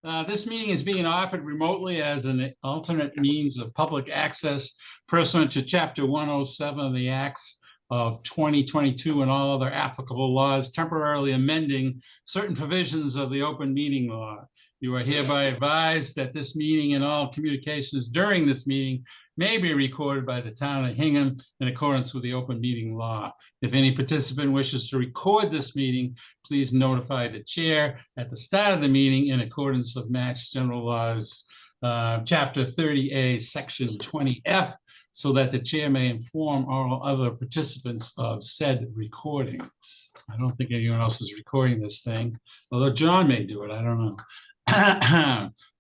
This meeting is being offered remotely as an alternate means of public access pursuant to Chapter 107 of the Acts of 2022 and all other applicable laws, temporarily amending certain provisions of the open meeting law. You are hereby advised that this meeting and all communications during this meeting may be recorded by the town of Hingham in accordance with the open meeting law. If any participant wishes to record this meeting, please notify the chair at the start of the meeting in accordance with Mass General Laws, Chapter 30A, Section 20F, so that the chair may inform all other participants of said recording. I don't think anyone else is recording this thing, although John may do it. I don't know.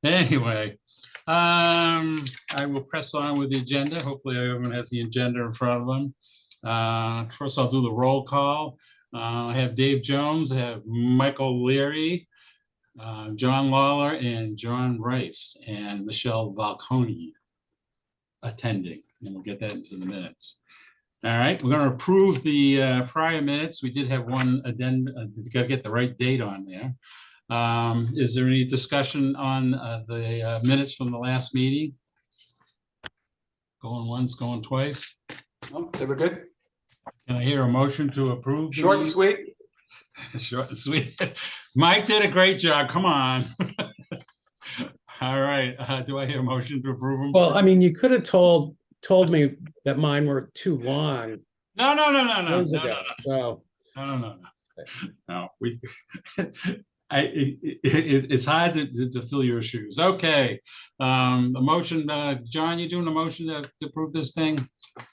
Anyway, I will press on with the agenda. Hopefully everyone has the agenda in front of them. First, I'll do the roll call. I have Dave Jones, I have Michael Leary, John Lawler, and John Rice, and Michelle Balconi attending. And we'll get that into the minutes. All right, we're going to approve the prior minutes. We did have one addendum. Got to get the right date on there. Is there any discussion on the minutes from the last meeting? Going once, going twice. Oh, they were good. Can I hear a motion to approve? Short and sweet. Short and sweet. Mike did a great job. Come on. All right. Do I hear a motion to approve them? Well, I mean, you could have told me that mine were too long. No. So No. It's hard to fill your shoes. Okay. The motion, John, you doing a motion to approve this thing?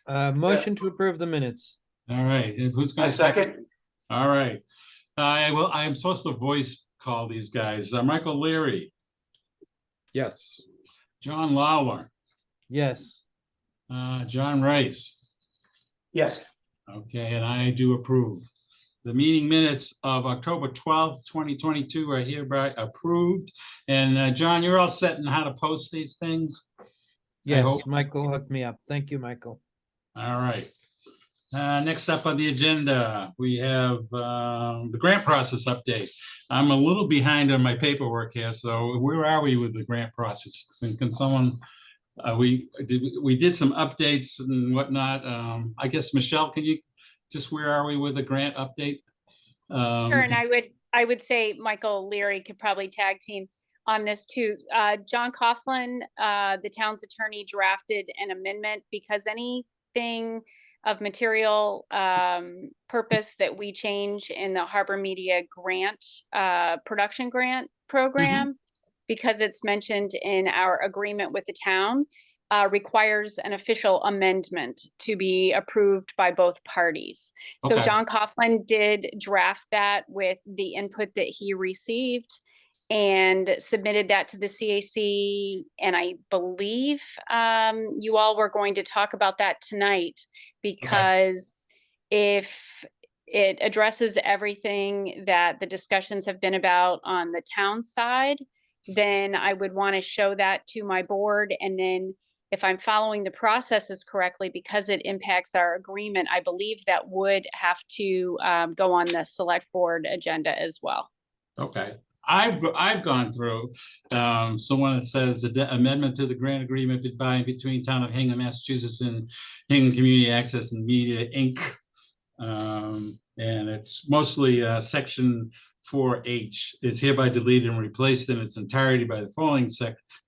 Motion to approve the minutes. All right. Who's going to second? All right. I am supposed to voice call these guys. Michael Leary. yes. John Lawler. Yes. John Rice. Yes. Okay, and I do approve. The meeting minutes of October 12th, 2022 are hereby approved. And John, you're all set in how to post these things? Yes, Michael hooked me up. Thank you, Michael. All right. Next up on the agenda, we have the grant process update. I'm a little behind on my paperwork here, so where are we with the grant process? And can someone, we did some updates and whatnot. I guess, Michelle, can you just, where are we with the grant update? Sure, and I would say Michael Leary could probably tag team on this too. John Coughlin, the town's attorney, drafted an amendment because anything of material purpose that we change in the Harbor Media grant, production grant program, because it's mentioned in our agreement with the town, requires an official amendment to be approved by both parties. So Okay. John Coughlin did draft that with the input that he received and submitted that to the CAC. And I believe you all were going to talk about that tonight, because if it addresses everything that the discussions have been about on the town side, then I would want to show that to my board. And then if I'm following the processes correctly, because it impacts our agreement, I believe that would have to go on the select board agenda as well. Okay. I've gone through someone that says the amendment to the grant agreement by between Town of Hingham, Massachusetts and Hingham Community Access and Media Inc. And it's mostly section 4H is hereby deleted and replaced in its entirety by the following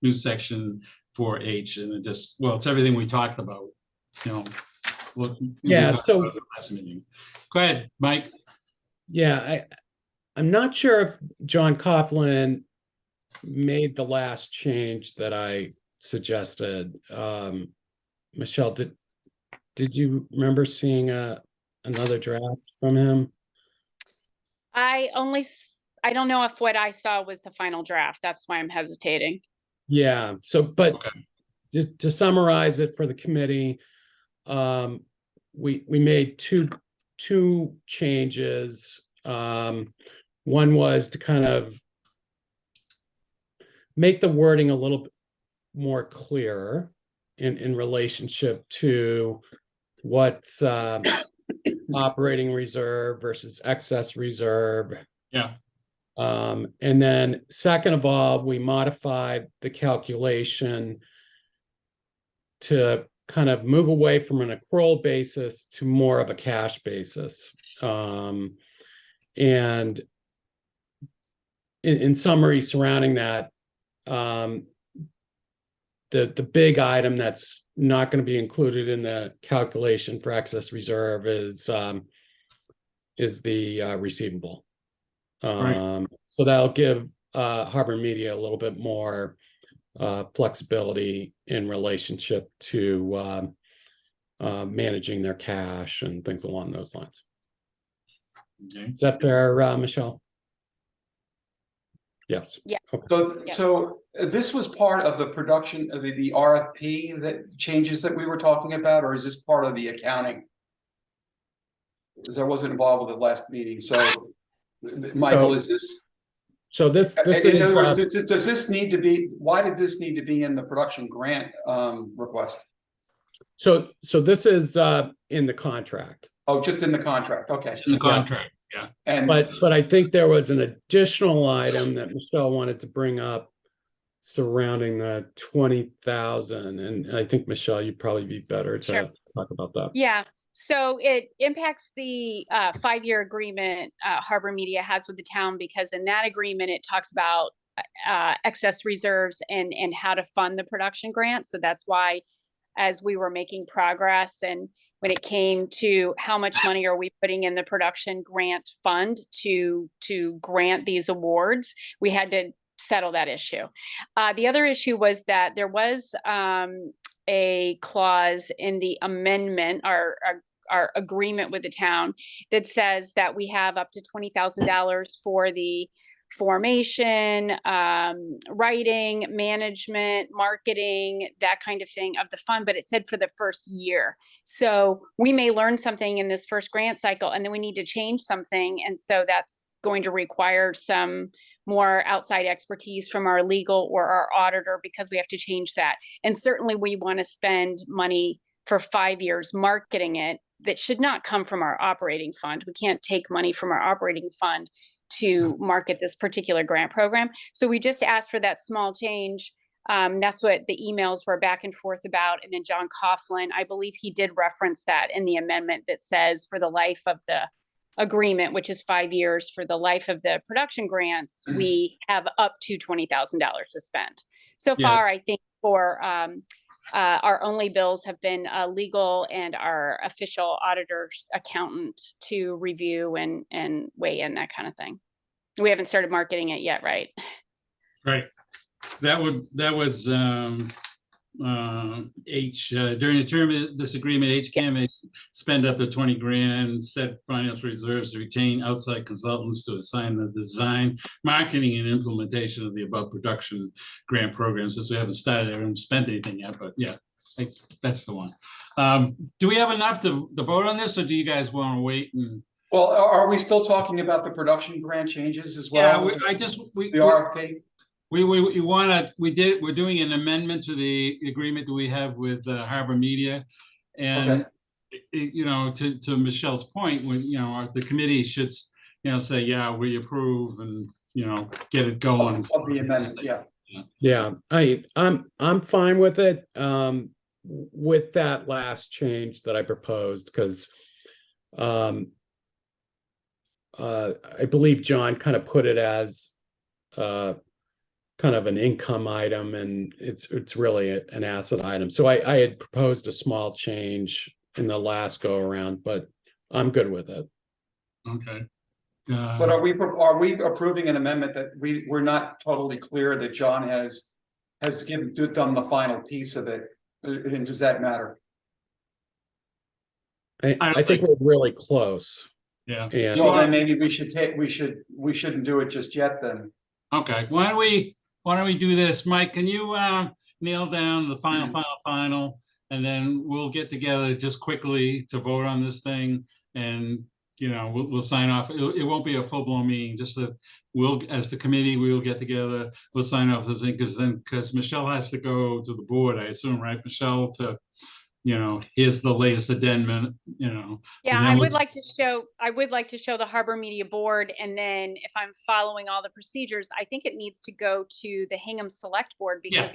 new section 4H, and it just, well, it's everything we talked about, you know. Yeah, so go ahead, Mike. Yeah, I'm not sure if John Coughlin made the last change that I suggested. Michelle, did you remember seeing another draft from him? I don't know if what I saw was the final draft. That's why I'm hesitating. Yeah, so, but Okay. to summarize it for the committee, we made two changes. One was to kind of make the wording a little bit more clear in relationship to what's operating reserve versus excess reserve. Yeah. And then second of all, we modified the calculation to kind of move away from an accrual basis to more of a cash basis. And in summary surrounding that, the big item that's not going to be included in the calculation for excess reserve is the receivable. Right. So that'll give Harbor Media a little bit more flexibility in relationship to managing their cash and things along those lines. Okay. Is that fair, Michelle? Yes. Yeah. Okay. So this was part of the production of the RFP that changes that we were talking about, or is this part of the accounting? Because I wasn't involved with the last meeting, so Michael, is this? So this In other words, is does this need to be? Why did this need to be in the production grant request? so this is in the contract. Oh, just in the contract. Okay. It's in the contract, yeah. And But I think there was an additional item that Michelle wanted to bring up surrounding the 20,000, and I think Michelle, you'd probably be better to Sure. talk about that. Yeah, so it impacts the 5-year agreement Harbor Media has with the town, because in that agreement, it talks about excess reserves and how to fund the production grant. So that's why, as we were making progress and when it came to how much money are we putting in the production grant fund to grant these awards, we had to settle that issue. The other issue was that there was a clause in the amendment, our agreement with the town, that says that we have up to $20,000 for the formation, writing, management, marketing, that kind of thing of the fund, but it said for the first year. So we may learn something in this first grant cycle, and then we need to change something. And so that's going to require some more outside expertise from our legal or our auditor, because we have to change that. And certainly we want to spend money for 5 years marketing it. That should not come from our operating fund. We can't take money from our operating fund to market this particular grant program. So we just asked for that small change. That's what the emails were back and forth about. And then John Coughlin, I believe he did reference that in the amendment that says for the life of the agreement, which is 5 years, for the life of the production grants, we have up to $20,000 to spend. So far, I think for our only bills have been legal and our official auditor's accountant to review and weigh in, that kind of thing. We haven't started marketing it yet, right? Right. That was during the term of this agreement, HCAM may spend up to 20 grand, set financial reserves to retain outside consultants to assign the design, marketing, and implementation of the above production grant programs. Since we haven't started, I haven't spent anything yet, but yeah, that's the one. Do we have enough to vote on this, or do you guys want to wait? well, are we still talking about the production grant changes as well? Yeah, the RFP. We're doing an amendment to the agreement that we have with Harbor Media. And, you know, to Michelle's point, when, you know, the committee should, you know, say, yeah, we approve and, you know, get it going. Of the amendment, yeah. Yeah, I'm fine with it, with that last change that I proposed, because I believe John kind of put it as kind of an income item, and it's really an asset item. So I had proposed a small change in the last go around, but I'm good with it. Okay. But are we approving an amendment that we're not totally clear that John has done the final piece of it? And does that matter? I think we're really close. Yeah. And Well, then maybe we shouldn't do it just yet then. Okay. Why don't we do this? Mike, can you nail down the final, and then we'll get together just quickly to vote on this thing, and you know, we'll sign off. It won't be a full-blown meeting, just that as the committee, we'll get together, we'll sign off this thing, because Michelle has to go to the board, I assume, right, Michelle, to here's the latest addendum, Yeah, and then I we'll- would like to show the Harbor Media Board, and then if I'm following all the procedures, I think it needs to go to the Hingham Select Board because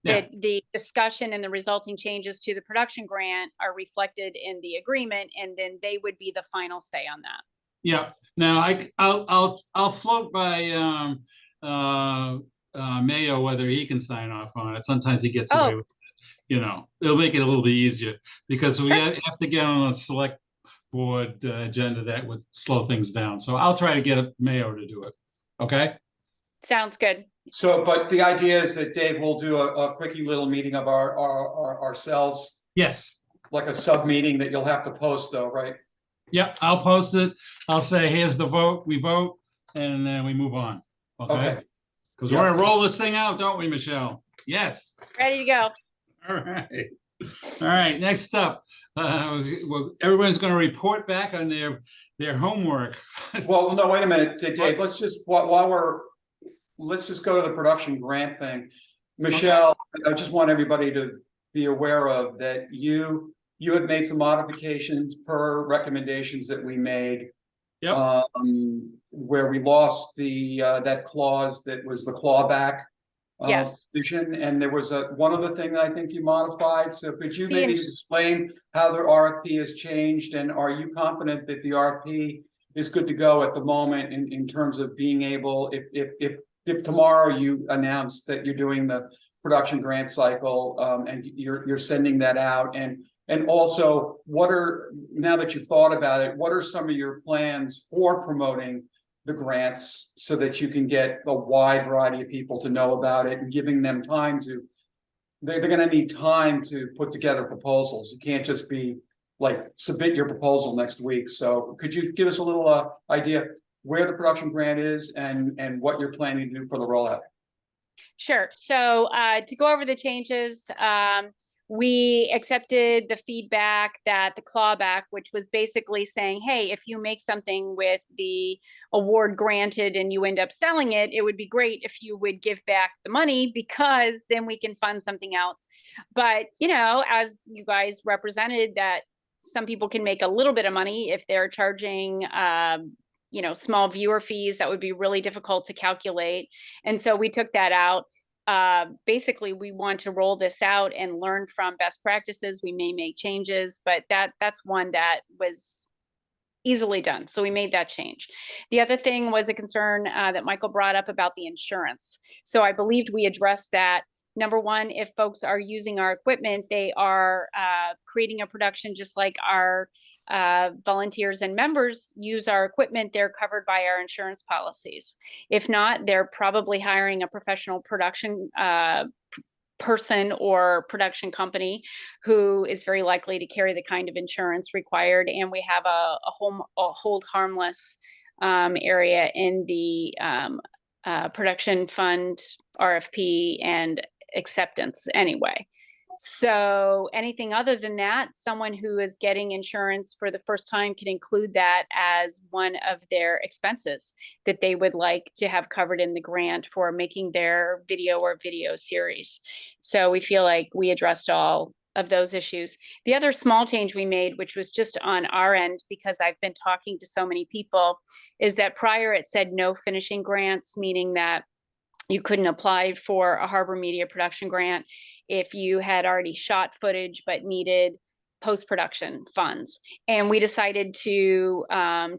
Yeah. the discussion and the resulting changes to the production grant are reflected in the agreement, and then they would be the final say on that. Yeah, now I'll float by Mayo whether he can sign off on it. Sometimes he gets away with it, it'll make it a little bit easier because we Sure. have to get on a select board agenda that would slow things down. So I'll try to get Mayo to do it. Okay. Sounds good. So, but the idea is that Dave will do a quickie little meeting of ourselves, Yes. like a sub meeting that you'll have to post though, right? Yep. I'll post it. I'll say, here's the vote. We vote, and then we move on. Okay. Okay. Because we're gonna roll this thing out, don't we, Michelle? Yes. Ready to go. All right. All right. Next up, well, everyone's going to report back on their homework. Well, no, wait a minute, Dave, let's just, let's just go to the production grant thing. Michelle, I just want everybody to be aware of that you have made some modifications per recommendations that we made. Yep. Where we lost that clause that was the clawback Yes. provision, and there was one other thing that I think you modified. So could you The maybe ins- explain how the RFP has changed, and are you confident that the RFP is good to go at the moment in terms of being able, if tomorrow you announce that you're doing the production grant cycle, and you're sending that out, and also now that you've thought about it, what are some of your plans for promoting the grants so that you can get a wide variety of people to know about it and giving them time they're going to need time to put together proposals. You can't just be like, submit your proposal next week. So could you give us a little idea where the production grant is and what you're planning to do for the rollout? Sure. So to go over the changes, we accepted the feedback that the clawback, which was basically saying, hey, if you make something with the award granted and you end up selling it, it would be great if you would give back the money because then we can fund something else. But, as you guys represented, that some people can make a little bit of money if they're charging small viewer fees. That would be really difficult to calculate. And so we took that out. Basically, we want to roll this out and learn from best practices. We may make changes, but that's one that was easily done. So we made that change. The other thing was a concern that Michael brought up about the insurance. So I believed we addressed that. Number one, if folks are using our equipment, they are creating a production just like our volunteers and members use our equipment, they're covered by our insurance policies. If not, they're probably hiring a professional production person or production company who is very likely to carry the kind of insurance required. And we have a hold harmless area in the production fund RFP and acceptance anyway. So anything other than that, someone who is getting insurance for the first time can include that as one of their expenses that they would like to have covered in the grant for making their video or video series. So we feel like we addressed all of those issues. The other small change we made, which was just on our end, because I've been talking to so many people, is that prior it said no finishing grants, meaning that you couldn't apply for a Harbor Media production grant if you had already shot footage but needed post-production funds. And we decided to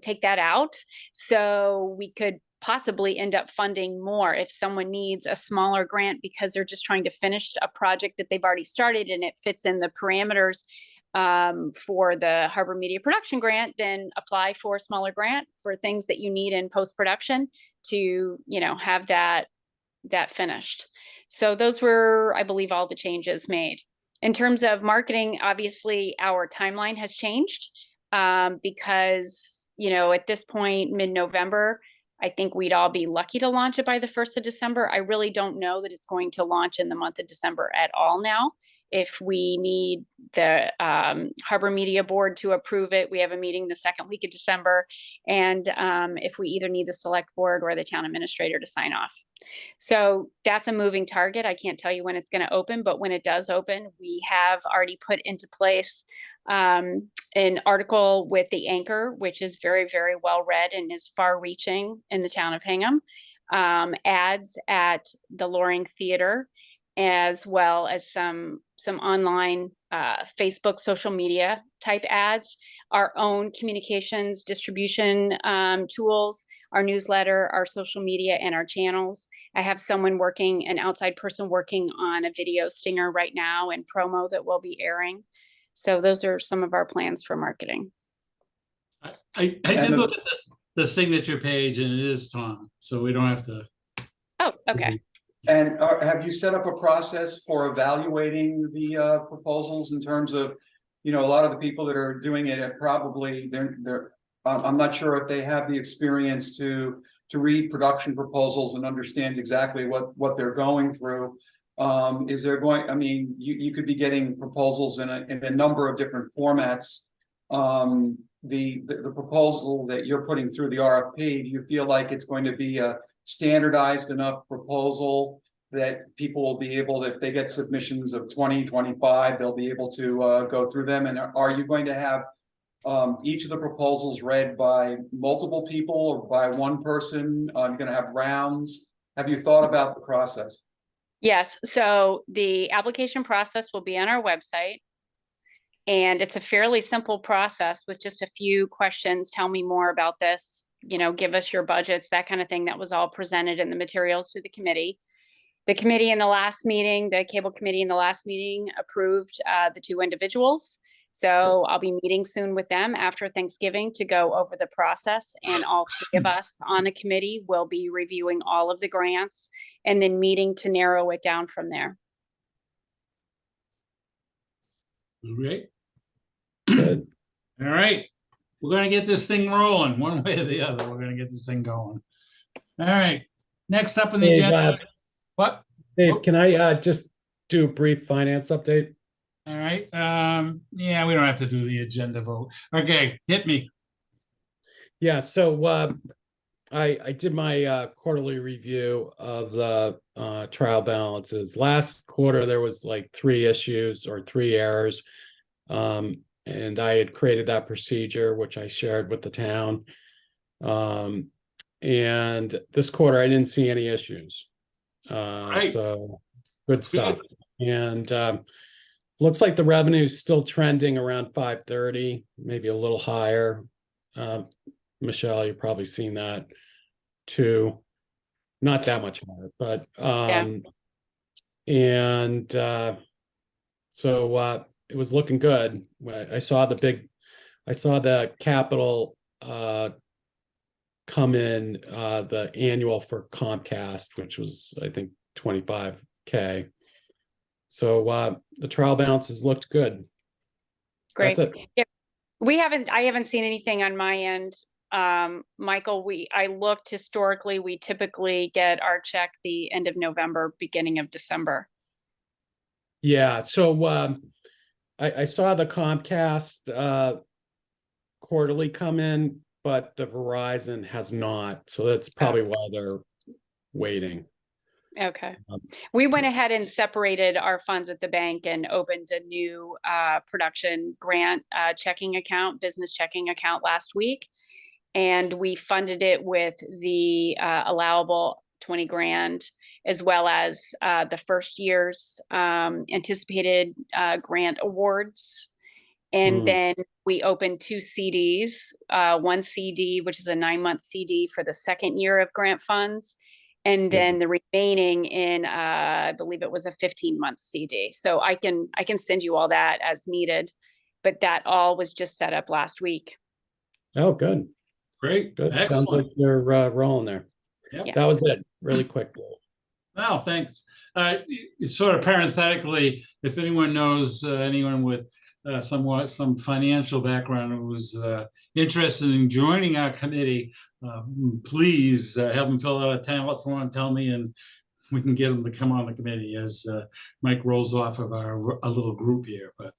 take that out so we could possibly end up funding more if someone needs a smaller grant because they're just trying to finish a project that they've already started and it fits in the parameters for the Harbor Media production grant, then apply for a smaller grant for things that you need in post-production to, have that finished. So those were, I believe, all the changes made. In terms of marketing, obviously our timeline has changed because, at this point, mid-November, I think we'd all be lucky to launch it by the 1st of December. I really don't know that it's going to launch in the month of December at all now. If we need the Harbor Media Board to approve it, we have a meeting the second week of December. And if we either need the select board or the town administrator to sign off. So that's a moving target. I can't tell you when it's going to open, but when it does open, we have already put into place an article with the Anchor, which is very, very well read and is far reaching in the town of Hingham, ads at the Loring Theater, as well as some online Facebook social media type ads, our own communications distribution tools, our newsletter, our social media, and our channels. I have an outside person working on a video stinger right now and promo that will be airing. So those are some of our plans for marketing. I did look at the signature page, and it is Tom, so we don't have to. Oh, okay. And have you set up a process for evaluating the proposals in terms of, a lot of the people that are doing it are probably I'm not sure if they have the experience to read production proposals and understand exactly what they're going through. You could be getting proposals in a number of different formats. The proposal that you're putting through the RFP, do you feel like it's going to be a standardized enough proposal that people will be able to, if they get submissions of 20, 25, they'll be able to go through them? And are you going to have each of the proposals read by multiple people or by one person? You're going to have rounds. Have you thought about the process? Yes, so the application process will be on our website. And it's a fairly simple process with just a few questions. Tell me more about this, give us your budgets, that kind of thing. That was all presented in the materials to the committee. The committee in the last meeting, the cable committee in the last meeting approved the 2 individuals. So I'll be meeting soon with them after Thanksgiving to go over the process, and all 3 of us on the committee will be reviewing all of the grants and then meeting to narrow it down from there. All right. Good. All right. We're going to get this thing rolling one way or the other. We're going to get this thing going. All right. Next up on the Dave, agenda. What? Dave, can I just do a brief finance update? All right. Yeah, we don't have to do the agenda vote. Okay, hit me. Yeah, so I did my quarterly review of the trial balances. Last quarter, there was like 3 issues or 3 errors. And I had created that procedure, which I shared with the town. And this quarter, I didn't see any issues. Right. So good stuff. And looks like the revenue is still trending around 530, maybe a little higher. Michelle, you've probably seen that too. Not that much higher, but and so it was looking good. I saw the capital come in, the annual for Comcast, which was I think $25K. So the trial balances looked good. Great. That's it. Yeah, I haven't seen anything on my end. Michael, I looked historically, we typically get our check the end of November, beginning of December. Yeah, so I saw the Comcast quarterly come in, but the Verizon has not. So that's probably why they're waiting. Okay. We went ahead and separated our funds at the bank and opened a new production grant checking account, business checking account last week. And we funded it with the allowable 20 grand, as well as the first year's anticipated grant awards. And then we opened 2 CDs, 1 CD, which is a 9-month CD for the second year of grant funds. And then the remaining in, I believe it was a 15-month CD. So I can send you all that as needed, but that all was just set up last week. Oh, good. Great. Good. Excellent. Sounds like you're rolling there. Yep. Yeah. That was it. Really quick. Well, thanks. Sort of parenthetically, if anyone knows anyone with some financial background who's interested in joining our committee, please have them fill out a talent form, tell me, and we can get them to come on the committee as Mike rolls off of our a little group here. But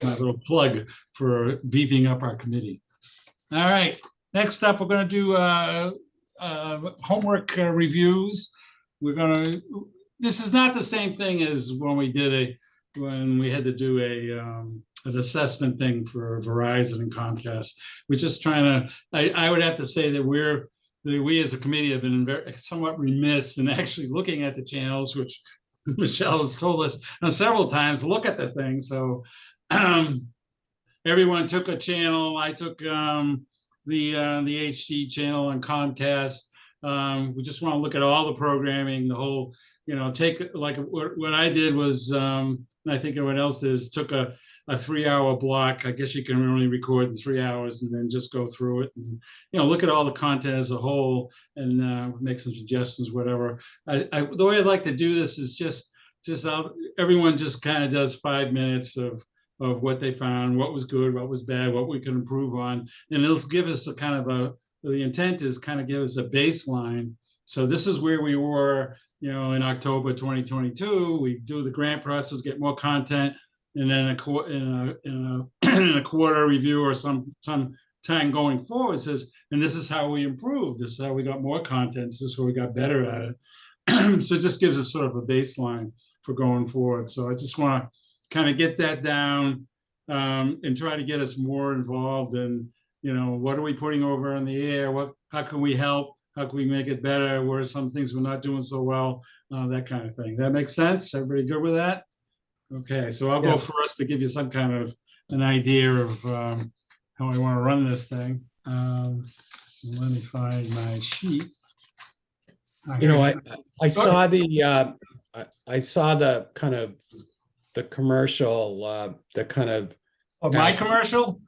my little plug for beefing up our committee. All right, next up, we're going to do homework reviews. We're going to. This is not the same thing as when we had to do an assessment thing for Verizon and Comcast. We're just trying to. I would have to say that we as a committee have been somewhat remiss in actually looking at the channels, which Michelle has told us several times to look at the thing. So everyone took a channel. I took the HD channel on Comcast. We just want to look at all the programming, the whole, take like what I did was, I think everyone else did, took a 3-hour block. I guess you can only record in 3 hours and then just go through it and, look at all the content as a whole and make some suggestions, whatever. The way I'd like to do this is just everyone just kind of does 5 minutes of what they found, what was good, what was bad, what we can improve on. And it'll give us a kind of the intent is kind of give us a baseline. So this is where we were, in October 2022. We do the grant process, get more content, and then in a quarter review or some time going forward says, and this is how we improved. This is how we got more content. This is how we got better at it. So it just gives us sort of a baseline for going forward. So I just want to kind of get that down and try to get us more involved in, what are we putting over in the air? How can we help? How can we make it better? What are some things we're not doing so well? That kind of thing. That makes sense? Everybody good with that? Okay, so I'll go first to give you some kind of an idea of how I want to run this thing. Let me find my sheet. I saw I saw the kind of the commercial, the kind of my commercial?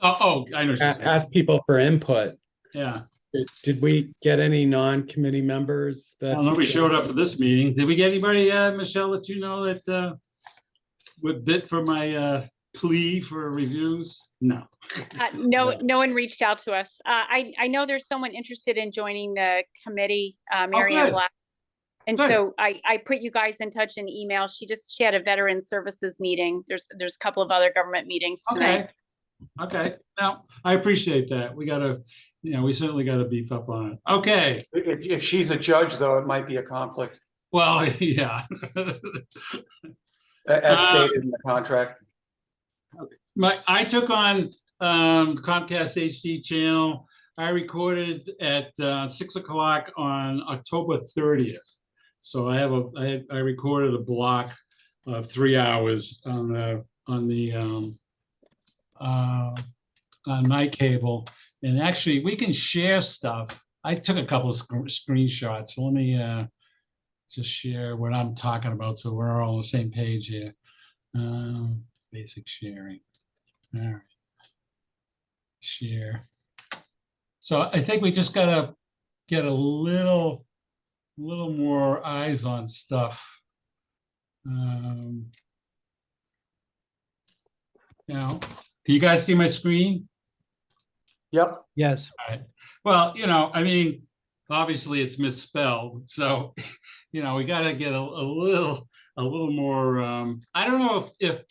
I know. What you're saying. Ask people for input. Yeah. Did we get any non-committee members that? Well, nobody showed up for this meeting. Did we get anybody, Michelle, that that would bid for my plea for reviews? No. No one reached out to us. I know there's someone interested in joining the committee, Marianne Black. And good. So I put you guys in touch in email. She had a veteran services meeting. There's a couple of other government meetings tonight. Okay. Now I appreciate that. We gotta, we certainly gotta beef up on it. Okay. If she's a judge, though, it might be a conflict. Well, yeah. As stated in the contract. I took on Comcast HD channel. I recorded at 6 o'clock on October 30th. So I recorded a block of 3 hours on my cable, and actually we can share stuff. I took a couple of screenshots. So let me just share what I'm talking about, so we're all on the same page here. Basic sharing. All right. Share. So I think we just gotta get a little more eyes on stuff. Now, can you guys see my screen? Yep. Yes. All right. Well, I mean, obviously it's misspelled, so we got to get a little more. I don't know if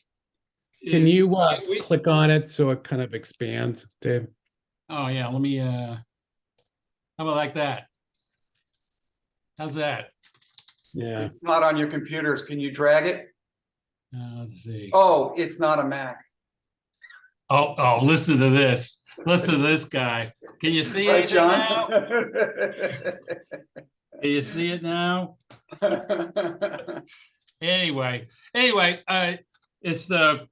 can you click on it so it kind of expands, Dave? Oh yeah, let me. How about like that? How's that? Yeah. It's not on your computers. Can you drag it? Let's see. Oh, it's not a Mac. Oh, listen to this. Listen to this guy. Can you see Right, it John? now? Can you see it now? Anyway, it's the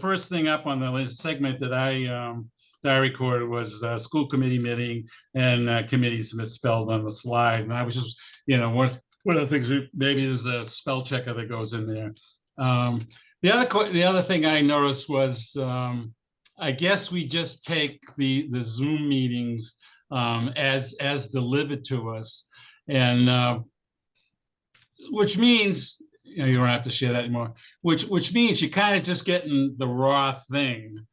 first thing up on the segment that I recorded was school committee meeting, and committees misspelled on the slide. And I was just, one of the things, maybe there's a spell checker that goes in there. The other thing I noticed was, I guess we just take the Zoom meetings as delivered to us, and which means you don't have to share that anymore. Which means you're kind of just getting the raw thing,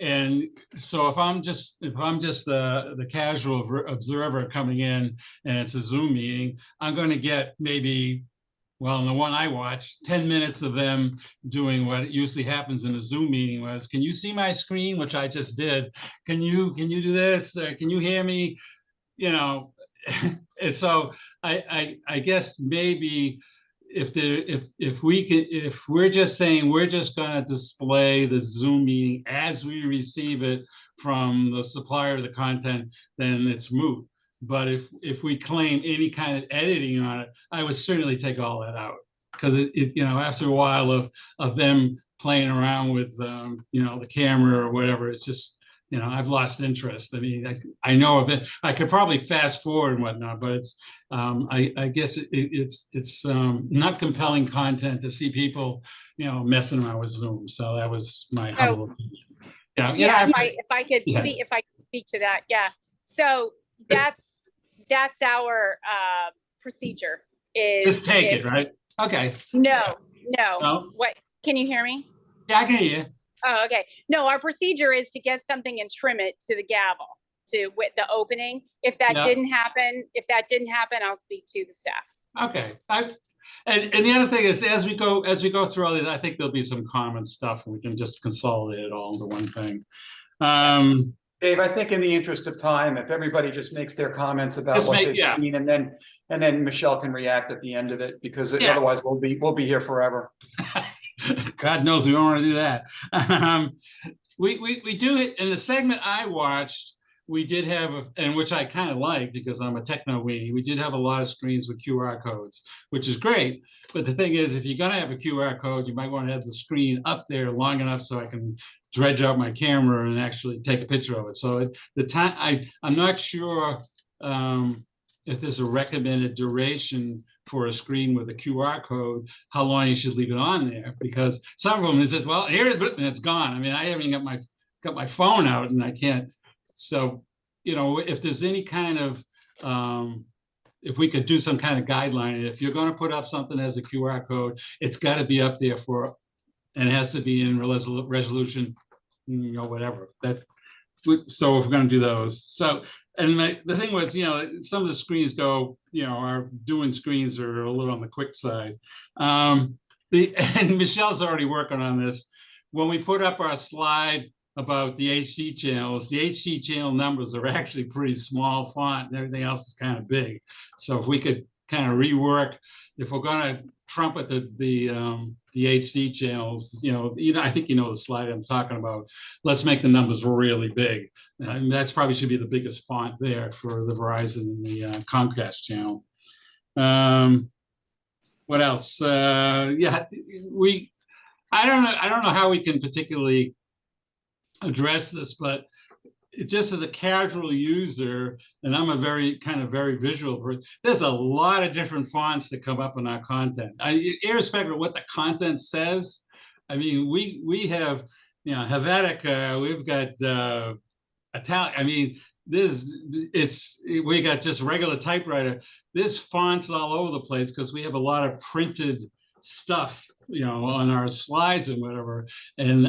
And so if I'm just the casual observer coming in and it's a Zoom meeting, I'm going to get maybe, well, in the one I watched, 10 minutes of them doing what usually happens in a Zoom meeting was, can you see my screen? Which I just did. Can you do this? Can you hear me? You know, and so I guess maybe if we're just saying we're just going to display the Zoom meeting as we receive it from the supplier of the content, then it's moot. But if we claim any kind of editing on it, I would certainly take all that out, because you know, after a while of them playing around with you know, the camera or whatever, it's just, you know, I've lost interest. I mean, I know of it. I could probably fast forward and whatnot, but it's I guess it's not compelling content to see people, you know, messing around with Zoom. So that was my humble opinion. Yeah, Yeah, yeah. if I could Yeah. speak, if I could speak to that, yeah. So that's our procedure is. Just take it, right? Okay. No. No? What, can you hear me? Yeah, I can hear you. Oh, okay. No, our procedure is to get something and trim it to the gavel, to with the opening. If that Yeah. didn't happen, I'll speak to the staff. Okay. And the other thing is, as we go through all these, I think there'll be some common stuff, and we can just consolidate it all into one thing. Dave, I think in the interest of time, if everybody just makes their comments about Let's what make- they've yeah. seen, and then Michelle can react at the end of it, because Yeah. otherwise we'll be here forever. God knows we don't want to do that. We do it in the segment I watched. We did have, and which I kind of like because I'm a techno weenie, we did have a lot of screens with QR codes, which is great. But the thing is, if you're going to have a QR code, you might want to have the screen up there long enough so I can dredge out my camera and actually take a picture of it. So the time, I'm not sure if there's a recommended duration for a screen with a QR code, how long you should leave it on there, because some of them it says, well, here it is, and it's gone. I mean, I haven't got my phone out and I can't. So, you know, if there's any kind of, if we could do some kind of guideline, if you're going to put up something as a QR code, it's got to be up there and it has to be in resolution, you know, whatever. So if we're going to do those. So, and the thing was, you know, some of the screens go, you know, our doing screens are a little on the quick side. And Michelle's already working on this. When we put up our slide about the HD channels, the HD channel numbers are actually pretty small font and everything else is kind of big. So if we could kind of rework, if we're going to trumpet the HD channels, you know, I think you know the slide I'm talking about. Let's make the numbers really big. And that's probably should be the biggest font there for the Verizon and the Comcast channel. What else? Yeah, I don't know how we can particularly address this, but just as a casual user, and I'm a very visual person, there's a lot of different fonts that come up in our content. Irrespective of what the content says. I mean, we have, you know, Helvetica, we've got Italic. I mean, we got just regular typewriter. There's fonts all over the place because we have a lot of printed stuff, you know, on our slides and whatever. And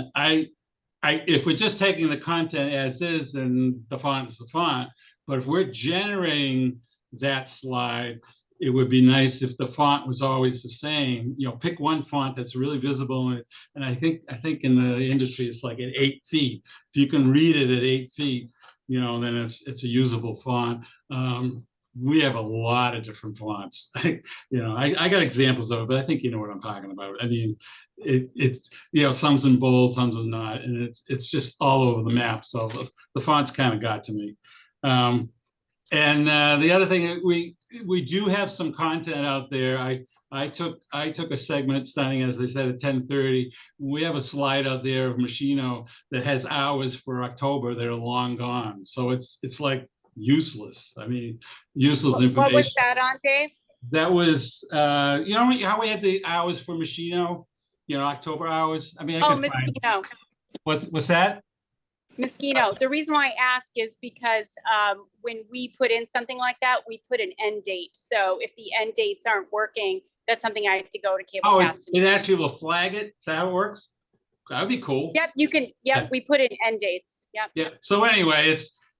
if we're just taking the content as is, then the font is the font. But if we're generating that slide, it would be nice if the font was always the same. You know, pick one font that's really visible. And I think in the industry, it's like at 8 feet. If you can read it at 8 feet, you know, then it's a usable font. We have a lot of different fonts. You know, I got examples of it, but I think you know what I'm talking about. I mean, it's, you know, some's in bold, some's in not, and it's just all over the map. So the fonts kind of got to me. And the other thing, we do have some content out there. I took a segment starting, as I said, at 10:30. We have a slide out there of Machino that has hours for October that are long gone. So it's like useless. I mean, useless information. What was that on, Dave? That was, you know how we had the hours for Machino, you know, October hours. I mean, Mosquito. What's that? Mosquito. The reason why I ask is because when we put in something like that, we put an end date. So if the end dates aren't working, that's something I have to go to Oh, Cablecast. it actually will flag it. Is that how it works? That'd be cool. Yep, you can, Yeah. yep, we put in end dates, yep. Yeah, so anyway,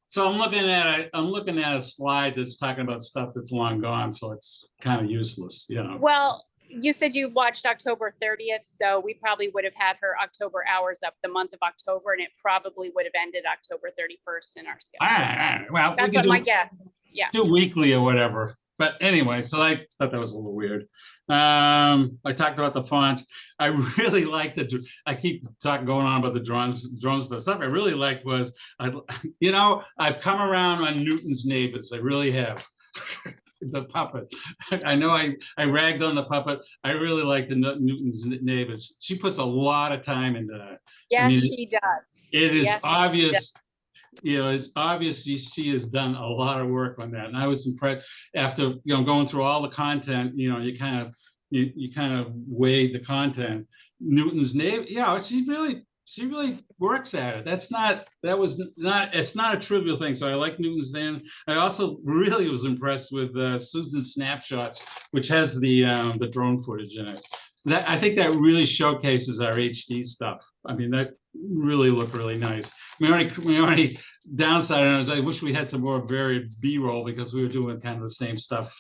so I'm looking at a slide that's talking about stuff that's long gone, so it's kind of useless, you know. Well, you said you watched October 30th, so we probably would have had her October hours up the month of October, and it probably would have ended October 31st in our schedule. All right, well, we That's can what my guess, yeah. do weekly or whatever. But anyway, so I thought that was a little weird. I talked about the fonts. I really like I keep going on about the drones stuff. Stuff I really liked was, I've come around on Newton's Neighbors. I really have. The puppet. I know I ragged on the puppet. I really like the Newton's Neighbors. She puts a lot of time into that. Yes, she does. It is Yes, obvious. It's obvious she has done a lot of work on that, and I was impressed after going through all the content. You kind of weighed the content. Newton's neighbor, she really works at it. It's not a trivial thing. So I like Newton's then. I also really was impressed with Susan's snapshots, which has the drone footage in it. I think that really showcases our HD stuff. I mean, that really looked really nice. My only downside is I wish we had some more varied B-roll, because we were doing kind of the same stuff,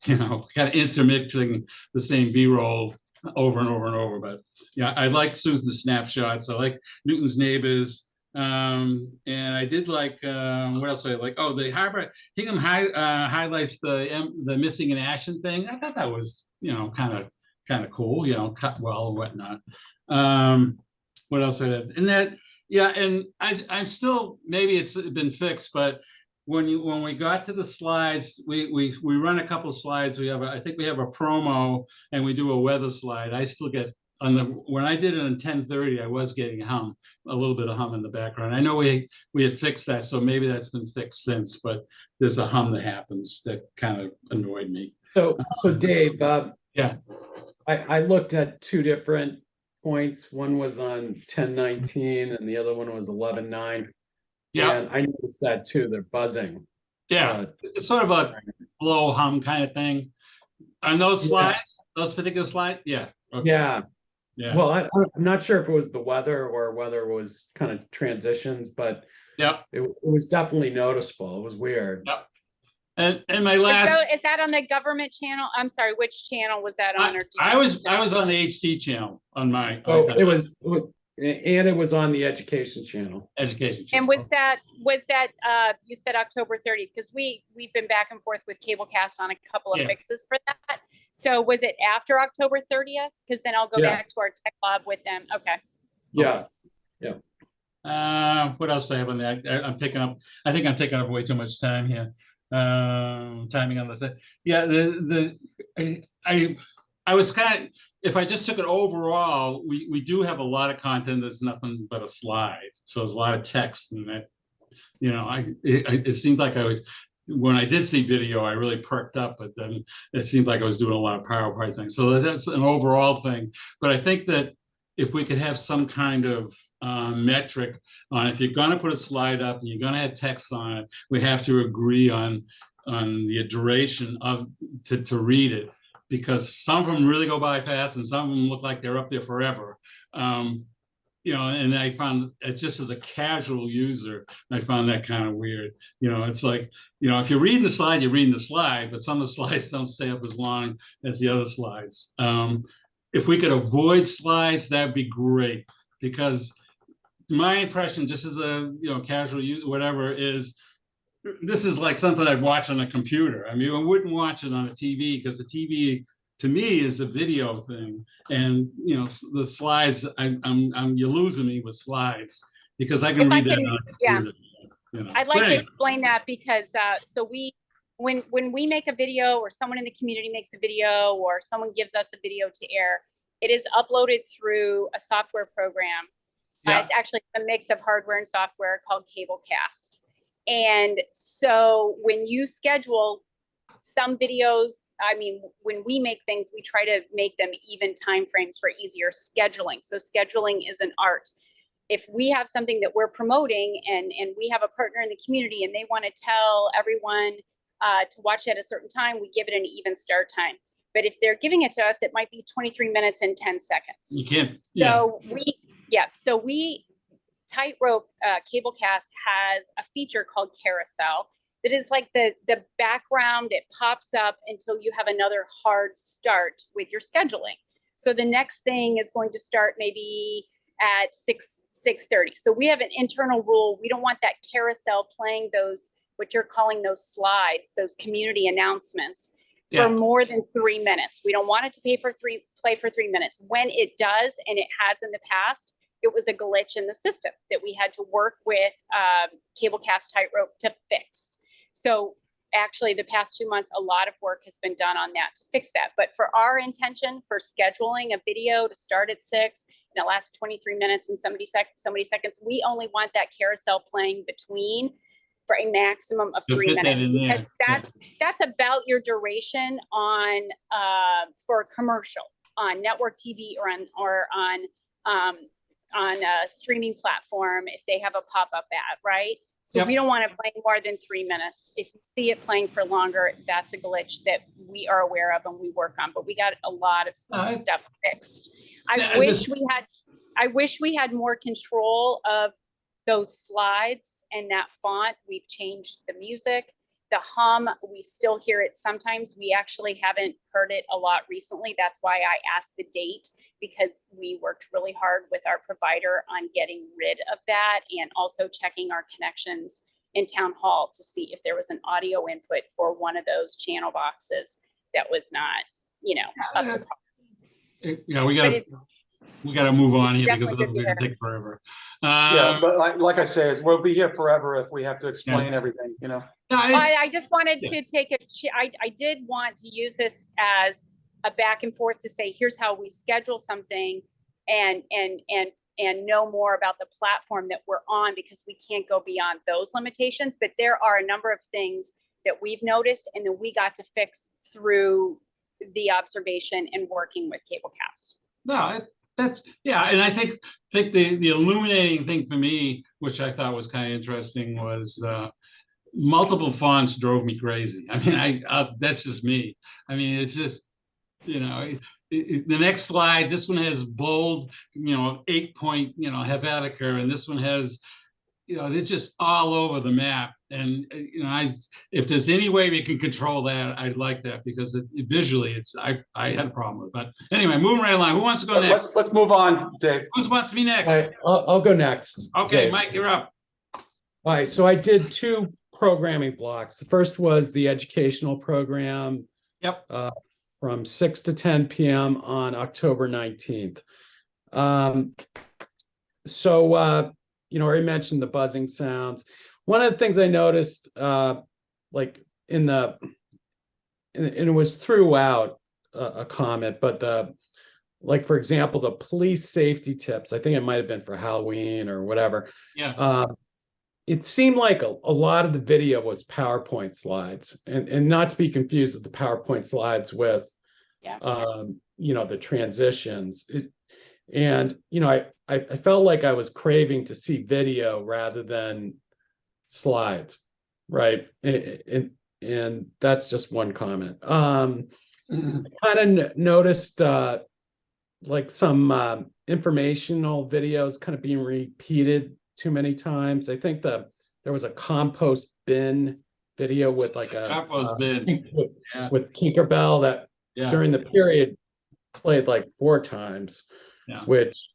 kind of intermixing the same B-roll over and over and over. But yeah, I like Susan's snapshots. I like Newton's Neighbors. And I did like, what else did I like? Oh, the Hingham highlights the missing in action thing. I thought that was, kind of cool, cut well and whatnot. What else I had? And that, and I'm still, maybe it's been fixed, but when we got to the slides, we run a couple of slides. I think we have a promo, and we do a weather slide. I still get when I did it in 10:30, I was getting a little bit of hum in the background. I know we had fixed that, so maybe that's been fixed since, but there's a hum that happens that kind of annoyed me. So Dave, yeah. I looked at two different points. One was on 10:19 and the other one was 11:09. Yeah. And I noticed that too. They're buzzing. Yeah. It's sort of a low hum kind of thing. On those slides, those particular slides? Yeah. Okay. Yeah. Yeah. Well, I'm not sure if it was the weather or whether it was kind of transitions, but it was definitely noticeable. It was weird. Yep. And my last, so is that on the government channel? I'm sorry, which channel was that on? I was on the HD channel on my. Oh, it was on the education channel. Education channel. And was that you said October 30th? Because we've been back and forth with Cablecast on a couple of fixes for that. So was it after October 30th? Because then I'll go back to our tech lab with them. Okay. Yeah. What else do I have on there? I think I'm taking up way too much time here. Timing on this. Yeah, I was kind of, if I just took it overall, we do have a lot of content that's nothing but a slide. So there's a lot of text, and that, it seemed like when I did see video, I really perked up, but then it seemed like I was doing a lot of PowerPoint things. So that's an overall thing. But I think that if we could have some kind of metric on, if you're going to put a slide up and you're going to have text on it, we have to agree on the duration to read it, because some of them really go by fast and some of them look like they're up there forever. And I found it, just as a casual user, I found that kind of weird. It's like, if you're reading the slide, you're reading the slide, but some of the slides don't stay up as long as the other slides. If we could avoid slides, that'd be great, because my impression, just as a casual user, whatever, is this is like something I'd watch on a computer. I mean, I wouldn't watch it on a TV, because the TV to me is a video thing, and the slides, you're losing me with slides, because I can read that on a computer. I'd like to explain that, because so when we make a video, or someone in the community makes a video, or someone gives us a video to air, it is uploaded through a software program. It's actually a mix of hardware and software called Cablecast. And so when you schedule some videos, when we make things, we try to make them even time frames for easier scheduling. So scheduling is an art. If we have something that we're promoting, and we have a partner in the community, and they want to tell everyone to watch at a certain time, we give it an even start time. But if they're giving it to us, it might be 23 minutes and 10 seconds. You can't. So Yeah, so Tightrope Cablecast has a feature called Carousel that is like the background. It pops up until you have another hard start with your scheduling. So the next thing is going to start maybe at 6:30. So we have an internal rule. We don't want that carousel playing those, what you're calling those slides, those community announcements for more than 3 minutes. We don't want it to play for 3 minutes. When it does, and it has in the past, it was a glitch in the system that we had to work with Cablecast Tightrope to fix. So actually the past 2 months, a lot of work has been done on that to fix that. But for our intention for scheduling a video to start at 6 and it lasts 23 minutes and so many seconds, we only want that carousel playing between for a maximum of 3 minutes. Because that's about your duration on for a commercial on network TV or on a streaming platform if they have a pop-up ad, right? So we don't want to play more than 3 minutes. If you see it playing for longer, that's a glitch that we are aware of and we work on, but we got a lot of stuff fixed. I wish we had more control of those slides and that font. We've changed the music. The hum, we still hear it sometimes. We actually haven't heard it a lot recently. That's why I asked the date, because we worked really hard with our provider on getting rid of that and also checking our connections in town hall to see if there was an audio input for one of those channel boxes that was not, up to par. Yeah, we got to move on here because it's going to take forever. Yeah, but like I say, we'll be here forever if we have to explain everything, I just wanted to take I did want to use this as a back and forth to say, here's how we schedule something and know more about the platform that we're on, because we can't go beyond those limitations. But there are a number of things that we've noticed and that we got to fix through the observation and working with Cablecast. No, and I think the illuminating thing for me, which I thought was kind of interesting, was multiple fonts drove me crazy. I mean, that's just me. I mean, it's just, the next slide, this one has bold, 8-point, Helvetica, and this one has, it's just all over the map. And if there's any way we can control that, I'd like that, because visually, I had a problem with it. But anyway, moving right along. Who wants to go next? Let's move on, Dave. Who wants to be next? All right, I'll go next. Okay, Dave. Mike, you're up. All right, so I did 2 programming blocks. The first was the educational program. Yep. From 6 to 10 p.m. on October 19th. So I already mentioned the buzzing sounds. One of the things I noticed, like and it was throughout a comment, but like, for example, the police safety tips, I think it might have been for Halloween or whatever. Yeah. It seemed like a lot of the video was PowerPoint slides, and not to be confused with the PowerPoint slides with, the transitions. I felt like I was craving to see video rather than slides, right? And that's just one comment. I kind of noticed like some informational videos kind of being repeated too many times. I think there was a compost bin video with like a compost bin with Tinkerbell that during the period played like 4 times. Yeah. Which,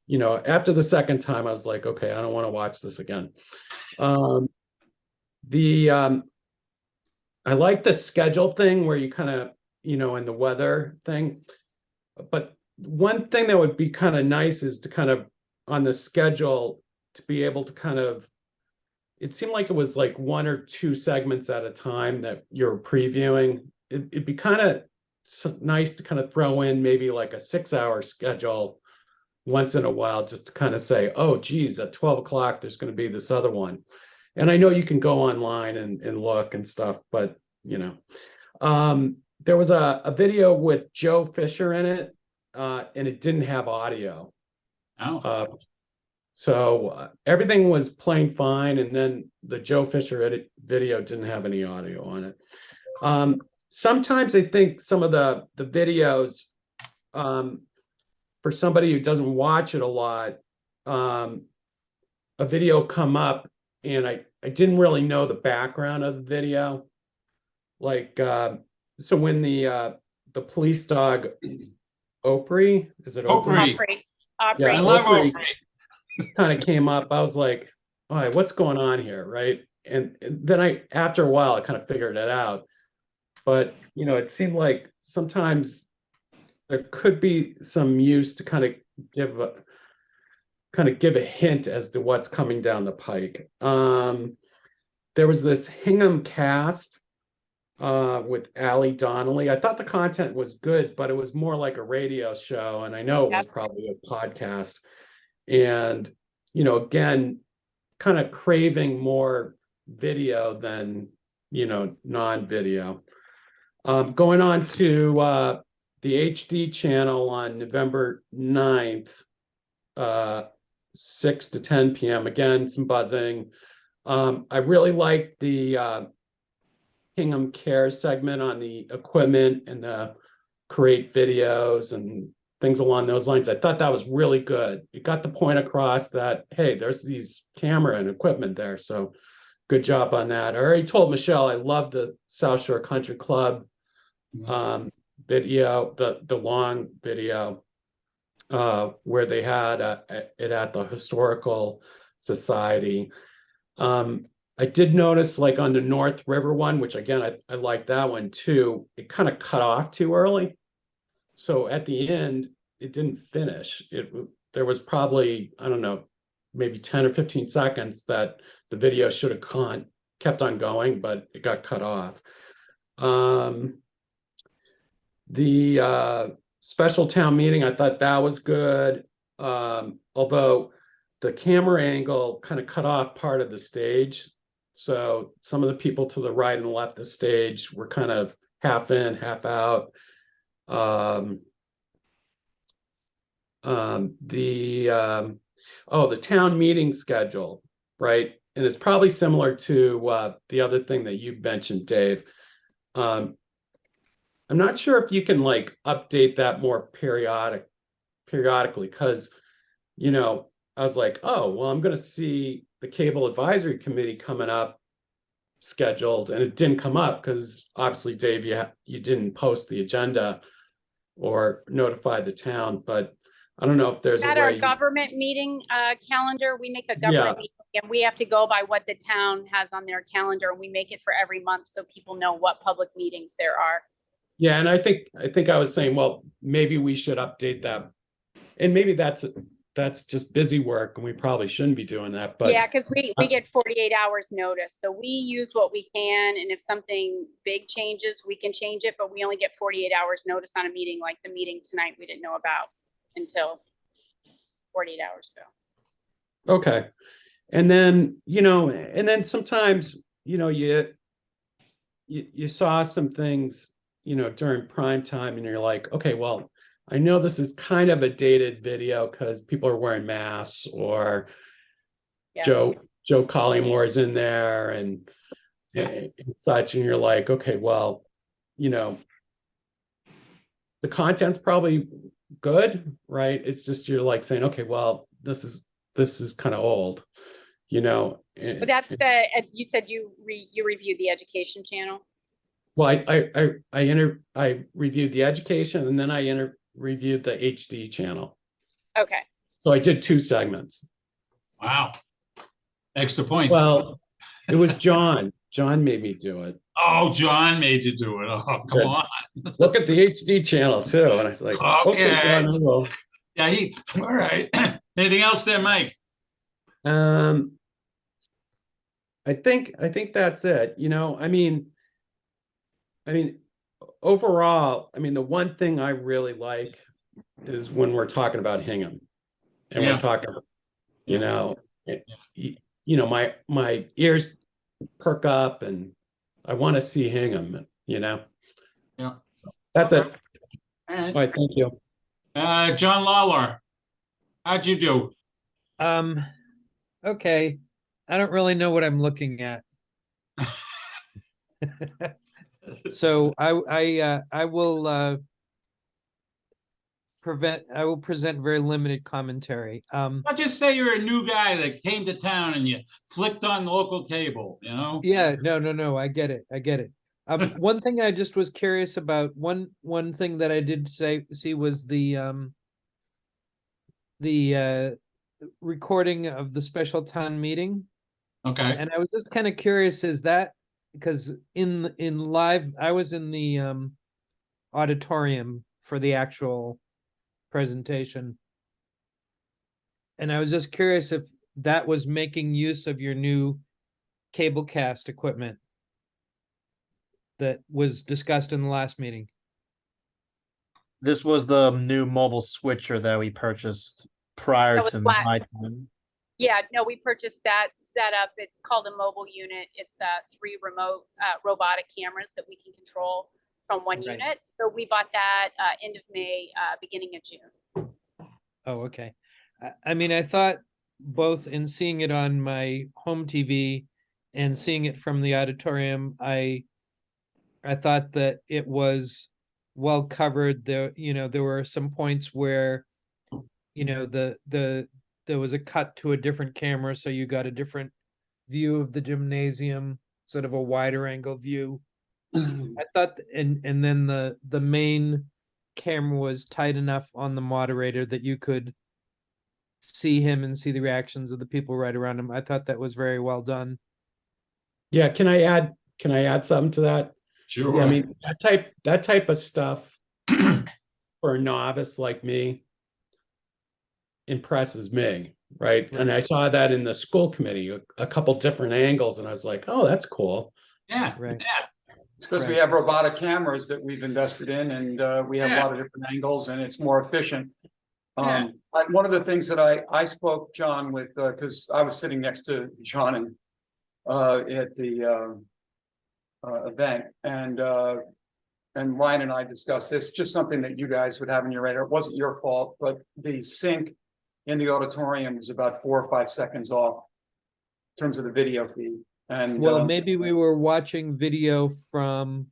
after the second time, I was like, okay, I don't want to watch this again. I like the schedule thing where you kind of, in the weather thing. But one thing that would be kind of nice is to kind of, on the schedule, to be able to kind of, it seemed like it was like 1 or 2 segments at a time that you're previewing. It'd be kind of nice to kind of throw in maybe like a 6-hour schedule once in a while, just to kind of say, oh, geez, at 12 o'clock, there's going to be this other one. And I know you can go online and look and stuff, but, there was a video with Joe Fisher in it, and it didn't have audio. Oh. So everything was playing fine, and then the Joe Fisher video didn't have any audio on it. Sometimes I think some of the videos, for somebody who doesn't watch it a lot, a video come up, and I didn't really know the background of the video. Like, so when the police dog, Opry, is it Opry? Opry. Opry. Yeah, I Opry. love Opry Opry. kind of came up. I was like, all right, what's going on here, right? And then after a while, I kind of figured it out. But, it seemed like sometimes there could be some use to kind of give a hint as to what's coming down the pike. There was this Hingham cast with Allie Donnelly. I thought the content was good, but it was more like a radio show, and I know it was probably a podcast. And, again, kind of craving more video than, non-video. Going on to the HD channel on November 9th, 6 to 10 p.m. Again, some buzzing. I really like the Hingham Care segment on the equipment and the create videos and things along those lines. I thought that was really good. It got the point across that, hey, there's these camera and equipment there. So good job on that. I already told Michelle I love the South Shore Country Club video, the long video where they had it at the Historical Society. I did notice, like on the North River one, which again, I like that one too, it kind of cut off too early. So at the end, it didn't finish. There was probably, I don't know, maybe 10 or 15 seconds that the video should have kept on going, but it got cut off. The special town meeting, I thought that was good. Although the camera angle kind of cut off part of the stage. So some of the people to the right and left of the stage were kind of half in, half out. The town meeting schedule, right? And it's probably similar to the other thing that you mentioned, Dave. I'm not sure if you can like update that more periodically, because I was like, oh, well, I'm going to see the Cable Advisory Committee coming up scheduled, and it didn't come up because obviously, Dave, you didn't post the agenda or notify the town. But I don't know if there's At a our way. government meeting calendar, we make a government meeting, and we have to go by what the town has on their calendar, and we make it for every month so people know what public meetings there are. Yeah, and I think I was saying, well, maybe we should update that, and maybe that's just busy work, and we probably shouldn't be doing that. But yeah, because we get 48 hours notice, so we use what we can, and if something big changes, we can change it. But we only get 48 hours notice on a meeting, like the meeting tonight we didn't know about until 48 hours ago. Okay, and then sometimes you saw some things during prime time, and you're like, okay, well, I know this is kind of a dated video because people are wearing masks, or Joe Collymore in there and such, and you're like, okay, well, the content's probably good, right? It's just you're like saying, okay, well, this is kind of old, But that's you said you reviewed the education channel. Well, I reviewed the education, and then I reviewed the HD channel. Okay. So I did 2 segments. Wow. Extra points. Well, it was John. John made me do it. Oh, John made you do it. Oh, come on. Look at the HD channel too. And I was like, okay, John, I will. Yeah, all right. Anything else there, Mike? I think that's it. I mean, overall, the one thing I really like is when we're talking about Hingham, and we're talking, my ears perk up, and I want to see Hingham. Yeah. So that's it. All right. All right, thank you. John Lawler, how'd you do? Okay. I don't really know what I'm looking at. So I will I will present very limited commentary. I'll just say you're a new guy that came to town and you flicked on local cable, you know? Yeah, no, I get it. I get it. One thing I just was curious about, one thing that I did see was the recording of the special town meeting. Okay, And I was just kind of curious, is that because in live, I was in the auditorium for the actual presentation. And I was just curious if that was making use of your new cablecast equipment that was discussed in the last meeting. This was the new mobile switcher that we purchased prior That was to flat. my time. Yeah, no, we purchased that setup. It's called a mobile unit. It's 3 remote robotic cameras that we can control from one Right. unit. So we bought that end of May, beginning of June. Oh, okay. I mean, I thought both in seeing it on my home TV and seeing it from the auditorium, I thought that it was well covered. There were some points where, there was a cut to a different camera, so you got a different view of the gymnasium, sort of a wider angle view. I thought, and then the main camera was tight enough on the moderator that you could see him and see the reactions of the people right around him. I thought that was very well done. Yeah, can I add something to that? sure. I mean, that type of stuff for a novice like me impresses me, right? And I saw that in the school committee, a couple different angles, and I was like, oh, that's cool. Yeah, Right. yeah, It's because we Right. have robotic cameras that we've invested in and we have a Yeah. lot of different angles and it's more efficient. Yeah. One of the things that I spoke, John, with, because I was sitting next to John and at the event and Ryan and I discussed this, just something that you guys would have in your radar. It wasn't your fault, but the sync in the auditorium was about 4 or 5 seconds off in terms of the video feed. And Well, maybe we were watching video from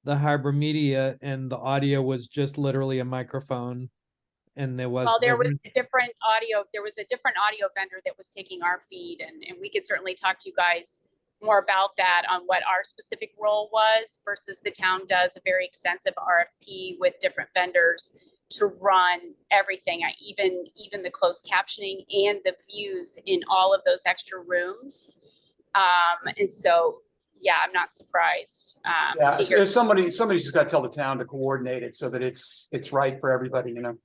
the Harbor Media and the audio was just literally a microphone. And there was Well, there was a different audio vendor that was taking our feed, and we could certainly talk to you guys more about that on what our specific role was versus the town does a very extensive RFP with different vendors to run everything, even the closed captioning and the views in all of those extra rooms. And so, yeah, I'm not surprised. yeah, to hear- somebody's just got to tell the town to coordinate it so that it's right for everybody, you know.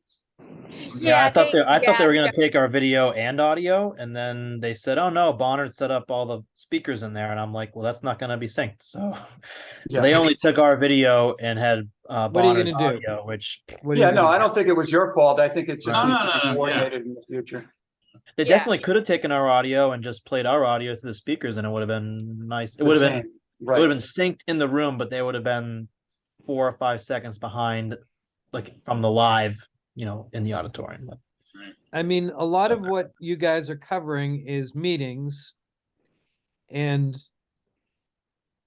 Yeah, I thought they were yeah. gonna take our video and audio, and then they said, "Oh no, Bonner set up all the speakers in there," and I'm like, "Well, that's not gonna be synced." So, Yeah. they only took our video and had What are you Bonner's gonna do? audio, which what are Yeah, you no, gonna I do? don't think it was your fault. I think it just No, needs no, to be no, no, yeah. coordinated in the future. they Yeah. definitely could have taken our audio and just played our audio to the speakers, and it would have been nice. It The would have been same, it would have right. been synced in the room, but they would have been 4 or 5 seconds behind, like from the live, in the auditorium. But I mean, a lot of what you guys are covering is meetings. And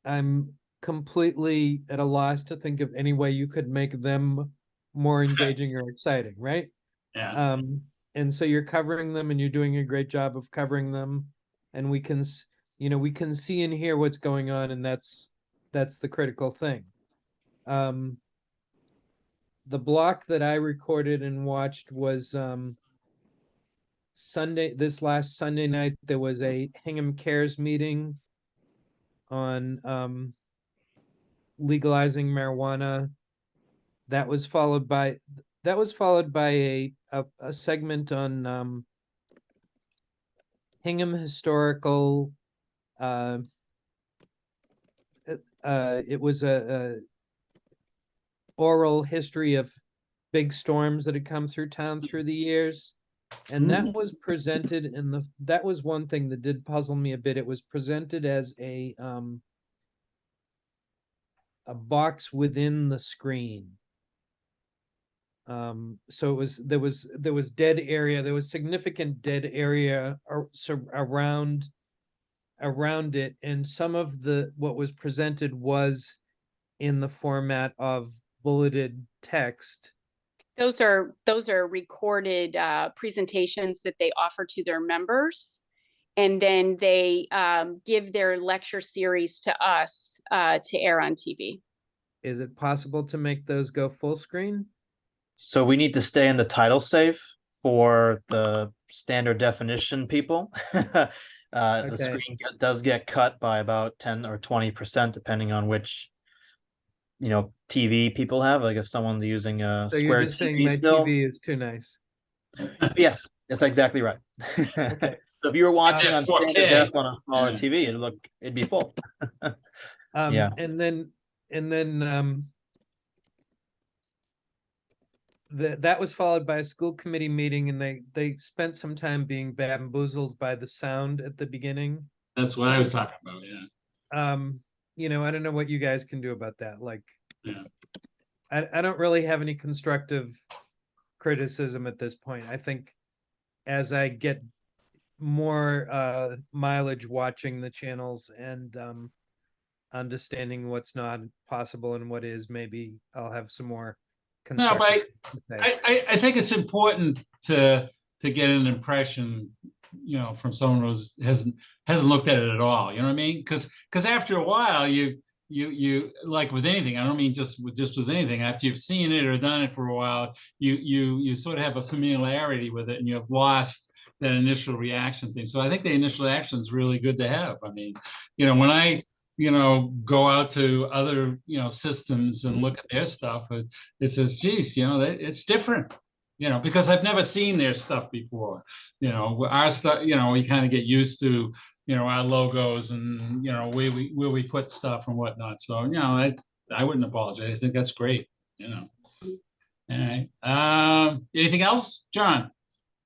I'm completely at a loss to think of any way you could make them more engaging or exciting, right? yeah. And so you're covering them and you're doing a great job of covering them. And we can see and hear what's going on, and that's the critical thing. The block that I recorded and watched was this last Sunday night. There was a Hingham Cares meeting on legalizing marijuana. That was followed by a segment on Hingham historical. It was a oral history of big storms that had come through town through the years. And that was presented that was one thing that did puzzle me a bit. It was presented as a box within the screen. So there was dead area. There was significant dead area around it, and some of what was presented was in the format of bulleted text, Those are recorded presentations that they offer to their members. And then they give their lecture series to us to air on TV. Is it possible to make those go full screen? So we need to stay in the title safe for the standard definition people. The Okay. screen does get cut by about 10 or 20%, depending on which, TV people have. Like if someone's using a So you're square just saying TV my still. TV is too nice. Yes, that's exactly right. Okay. So if you were watching Yeah, on standard 4K. def on a smaller Yeah. TV, it'd be full. Yeah. And then that was followed by a school committee meeting, and they spent some time being bamboozled by the sound at the beginning. That's what I was talking about, yeah. I don't know what you guys can do about that. Like, Yeah. I don't really have any constructive criticism at this point. I think as I get more mileage watching the channels and understanding what's not possible and what is, maybe I'll have some more No, but constructive. I think it's important to get an impression, from someone who hasn't looked at it at all. You know what I mean? Because after a while, you like with anything. I don't mean just with anything. After you've seen it or done it for a while, you sort of have a familiarity with it, and you have lost that initial reaction thing. So I think the initial reaction is really good to have. I mean, when I go out to other systems and look at their stuff, it says, geez, it's different. Because I've never seen their stuff before. Our stuff, we kind of get used to, our logos and, where we put stuff and whatnot. So, I wouldn't apologize. I think that's great, All right. Anything else, John?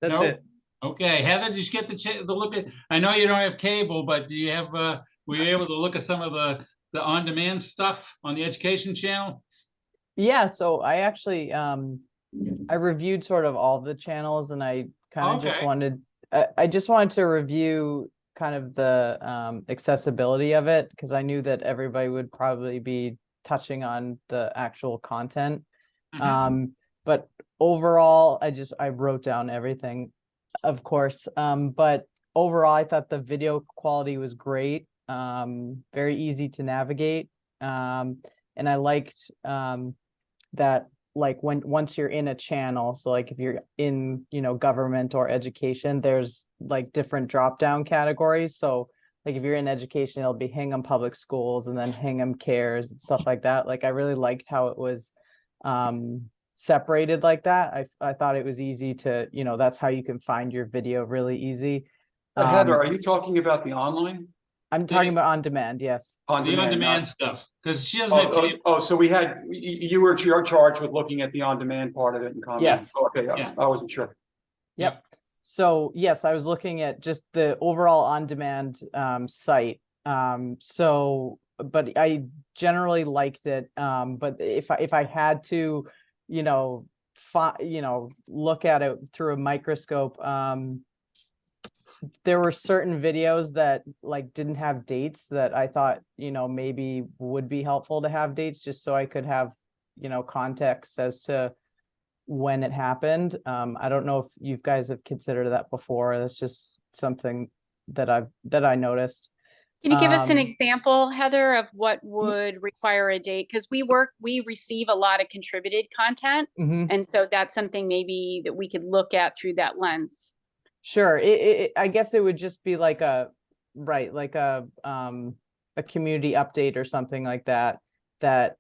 That's No? it. Okay, Heather, did you get the look at, I know you don't have cable, but do you have, were you able to look at some of the on-demand stuff on the education channel? Yeah, so I actually I reviewed sort of all the channels, and I kind of just Okay. wanted I just wanted to review kind of the accessibility of it, because I knew that everybody would probably be touching on the actual content. Mhm. But overall, I wrote down everything, of course. But overall, I thought the video quality was great, very easy to navigate. And I liked that, like, once you're in a channel, so like if you're in government or education, there's like different drop down categories. So like if you're in education, it'll be Hingham Public Schools, and then Hingham Cares and stuff like that. Like I really liked how it was separated like that. I thought it was easy to, that's how you can find your video really easy. Heather, are you talking about the online? I'm talking about on demand, yes. On The demand, on-demand not- stuff, because she doesn't have cable. So you were charged with looking at the on-demand part of it and commenting. Yes. Okay, Yeah. I wasn't sure. Yep. So yes, I was looking at just the overall on-demand site. But I generally liked it. But if I had to, look at it through a microscope, there were certain videos that like didn't have dates that I thought, maybe would be helpful to have dates, just so I could have, context as to when it happened. I don't know if you guys have considered that before. That's just something that I noticed. Can you give us an Um, example, Heather, of what would require a date? Because we receive a lot of contributed content. mhm. And so that's something maybe that we could look at through that lens. Sure. I guess it would just be like a community update or something like that, that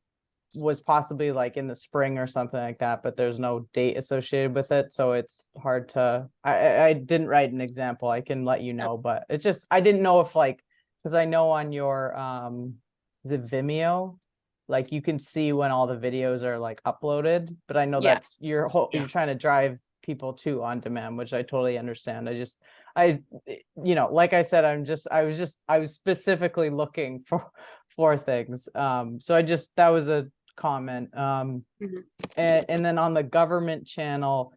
was possibly like in the spring or something like that, but there's no date associated with it. So it's hard to, I didn't write an example. I can let you know, but it just, I didn't know if because I know on your, is it Vimeo? Like you can see when all the videos are like uploaded, but I know Yeah. that's you're trying to drive people to on demand, which I totally understand. Like I said, I was specifically looking for things. So that was a comment. And then on the government channel,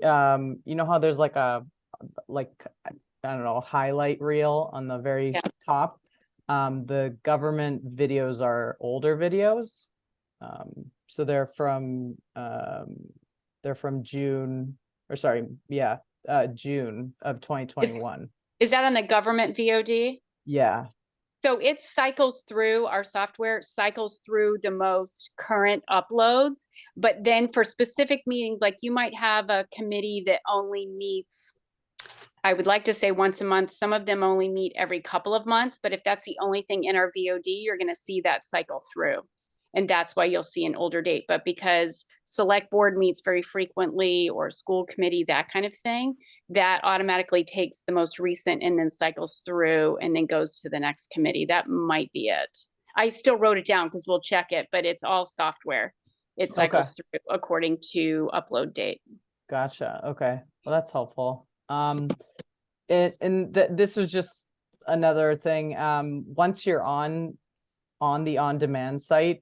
how there's like I don't know, highlight reel on the very top. The government videos are older videos. So they're from They're from June, or sorry, yeah, June of 2021. Is that on the government VOD? Yeah, So it cycles through, our software cycles through the most current uploads, but then for specific meetings, like you might have a committee that only meets, I would like to say once a month. Some of them only meet every couple of months, but if that's the only thing in our VOD, you're going to see that cycle through. And that's why you'll see an older date. But because select board meets very frequently, or school committee, that kind of thing, that automatically takes the most recent and then cycles through and then goes to the next committee. That might be it. I still wrote it down because we'll check it, but it's all software. It cycles through according to upload date. gotcha. Okay, well, that's helpful. This was just another thing. Once you're on the on-demand site,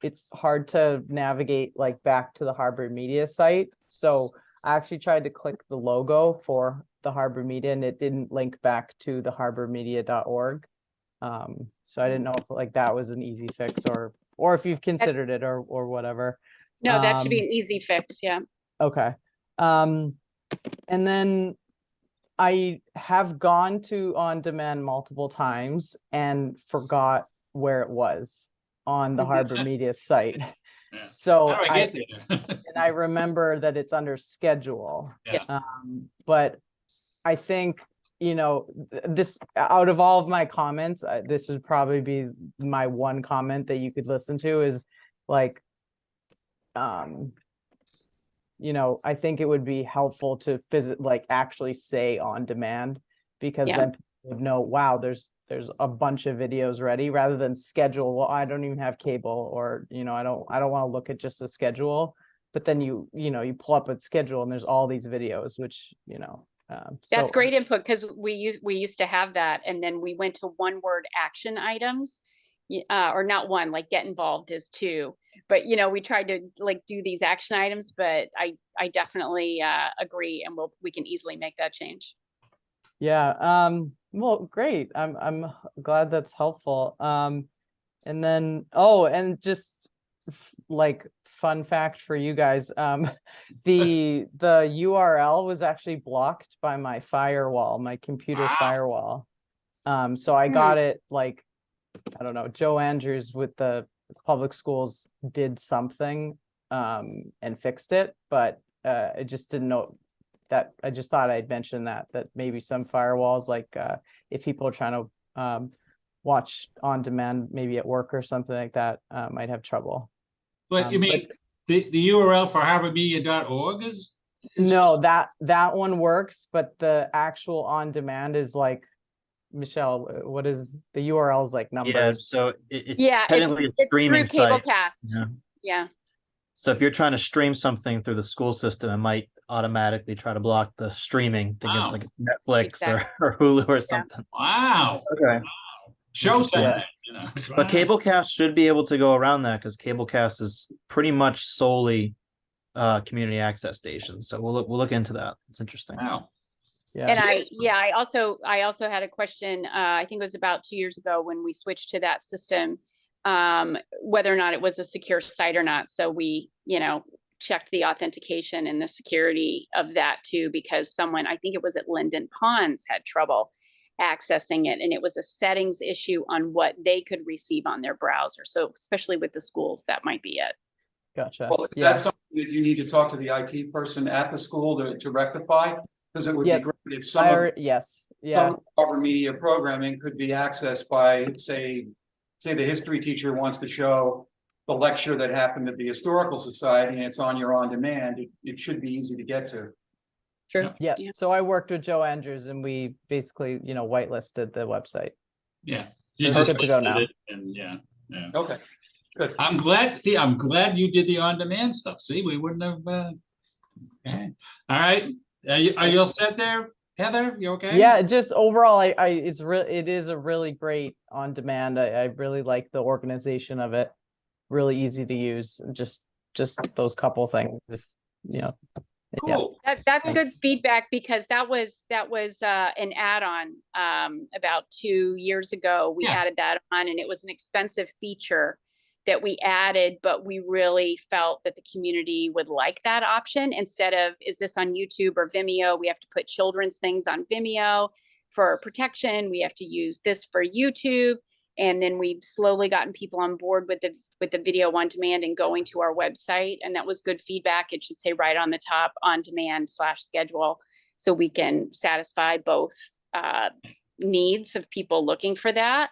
it's hard to navigate like back to the Harbor Media site. So I actually tried to click the logo for the Harbor Media and it didn't link back to the harbormedia.org. So I didn't know if like that was an easy fix or if you've considered it or whatever. No, that should be an easy fix. Yeah. Okay. And then I have gone to on demand multiple times and forgot where it was on the Harbor Media site. Yeah. So How do I get there? and I remember that it's under schedule. Yeah. But I think, you know, this out of all of my comments, this would probably be my one comment that you could listen to is like, you know, I think it would be helpful to visit, like actually say on demand, because Yeah. then people would know, wow, there's a bunch of videos ready, rather than schedule. Well, I don't even have cable, or, you know, I don't want to look at just a schedule, but then you pull up a schedule and there's all these videos, which, you know, That's so great input, because we used to have that, and then we went to one word action items, or not one, like get involved is two. But you know, we tried to like do these action items, but I definitely agree, and we can easily make that change. yeah, well, great. I'm glad that's helpful. And then, oh, and just like fun fact for you guys, the URL was actually blocked by my firewall, my computer Wow. firewall. So I got it, like, I don't know, Joe Andrews with the public schools did something and fixed it, but I just didn't know that. I just thought I'd mention that maybe some firewalls, like if people are trying to watch on demand, maybe at work or something like that, might have trouble. But you mean the URL for harbormedia.org is No, that one works, but the actual on demand is like, Michelle, what is the URL is like Yeah, numbers? so it's Yeah, technically a it's streaming through site. Cablecast. Yeah. Yeah. So if you're trying to stream something through the school system, it might automatically try to block the streaming, thinking it's Wow. like it's Netflix Exactly. or Hulu or something. wow. Okay. Shows Interesting. that, you know. But Wow. Cablecast should be able to go around that, because Cablecast is pretty much solely community access stations. So we'll look into that. It's interesting. Wow. Yeah. And I also had a question, I think it was about 2 years ago when we switched to that system, whether or not it was a secure site or not. So we, you know, checked the authentication and the security of that too, because someone, I think it was at Linden Ponds, had trouble accessing it. And it was a settings issue on what they could receive on their browser. So especially with the schools, that might be it. Gotcha. Well, if Yeah. that's something that you need to talk to the IT person at the school to rectify, because it would Yeah, be great if some of Yes, yeah, some Harbor Media programming could be accessed by, say the history teacher wants to show the lecture that happened at the Historical Society and it's on your on demand, it should be easy to get to. True. yeah. Yeah. So I worked with Joe Andrews and we basically, you know, whitelisted the website. Yeah. So You it's just good to go listed now. it, and yeah. Okay, good. I'm glad you did the on-demand stuff. See, we wouldn't have, okay. All right. Are you all set there, Heather? You okay? Yeah, just overall, it is a really great on demand. I really like the organization of it. Really easy to use. Just those couple things, if you know. Yeah. Cool. That's good Thanks. feedback, because that was an add-on about 2 years ago. We Yeah. added that on, and it was an expensive feature that we added, but we really felt that the community would like that option instead of, is this on YouTube or Vimeo? We have to put children's things on Vimeo for protection. We have to use this for YouTube. And then we've slowly gotten people on board with the video on demand and going to our website. And that was good feedback. It should say right on the top, on demand / schedule. So we can satisfy both needs of people looking for that.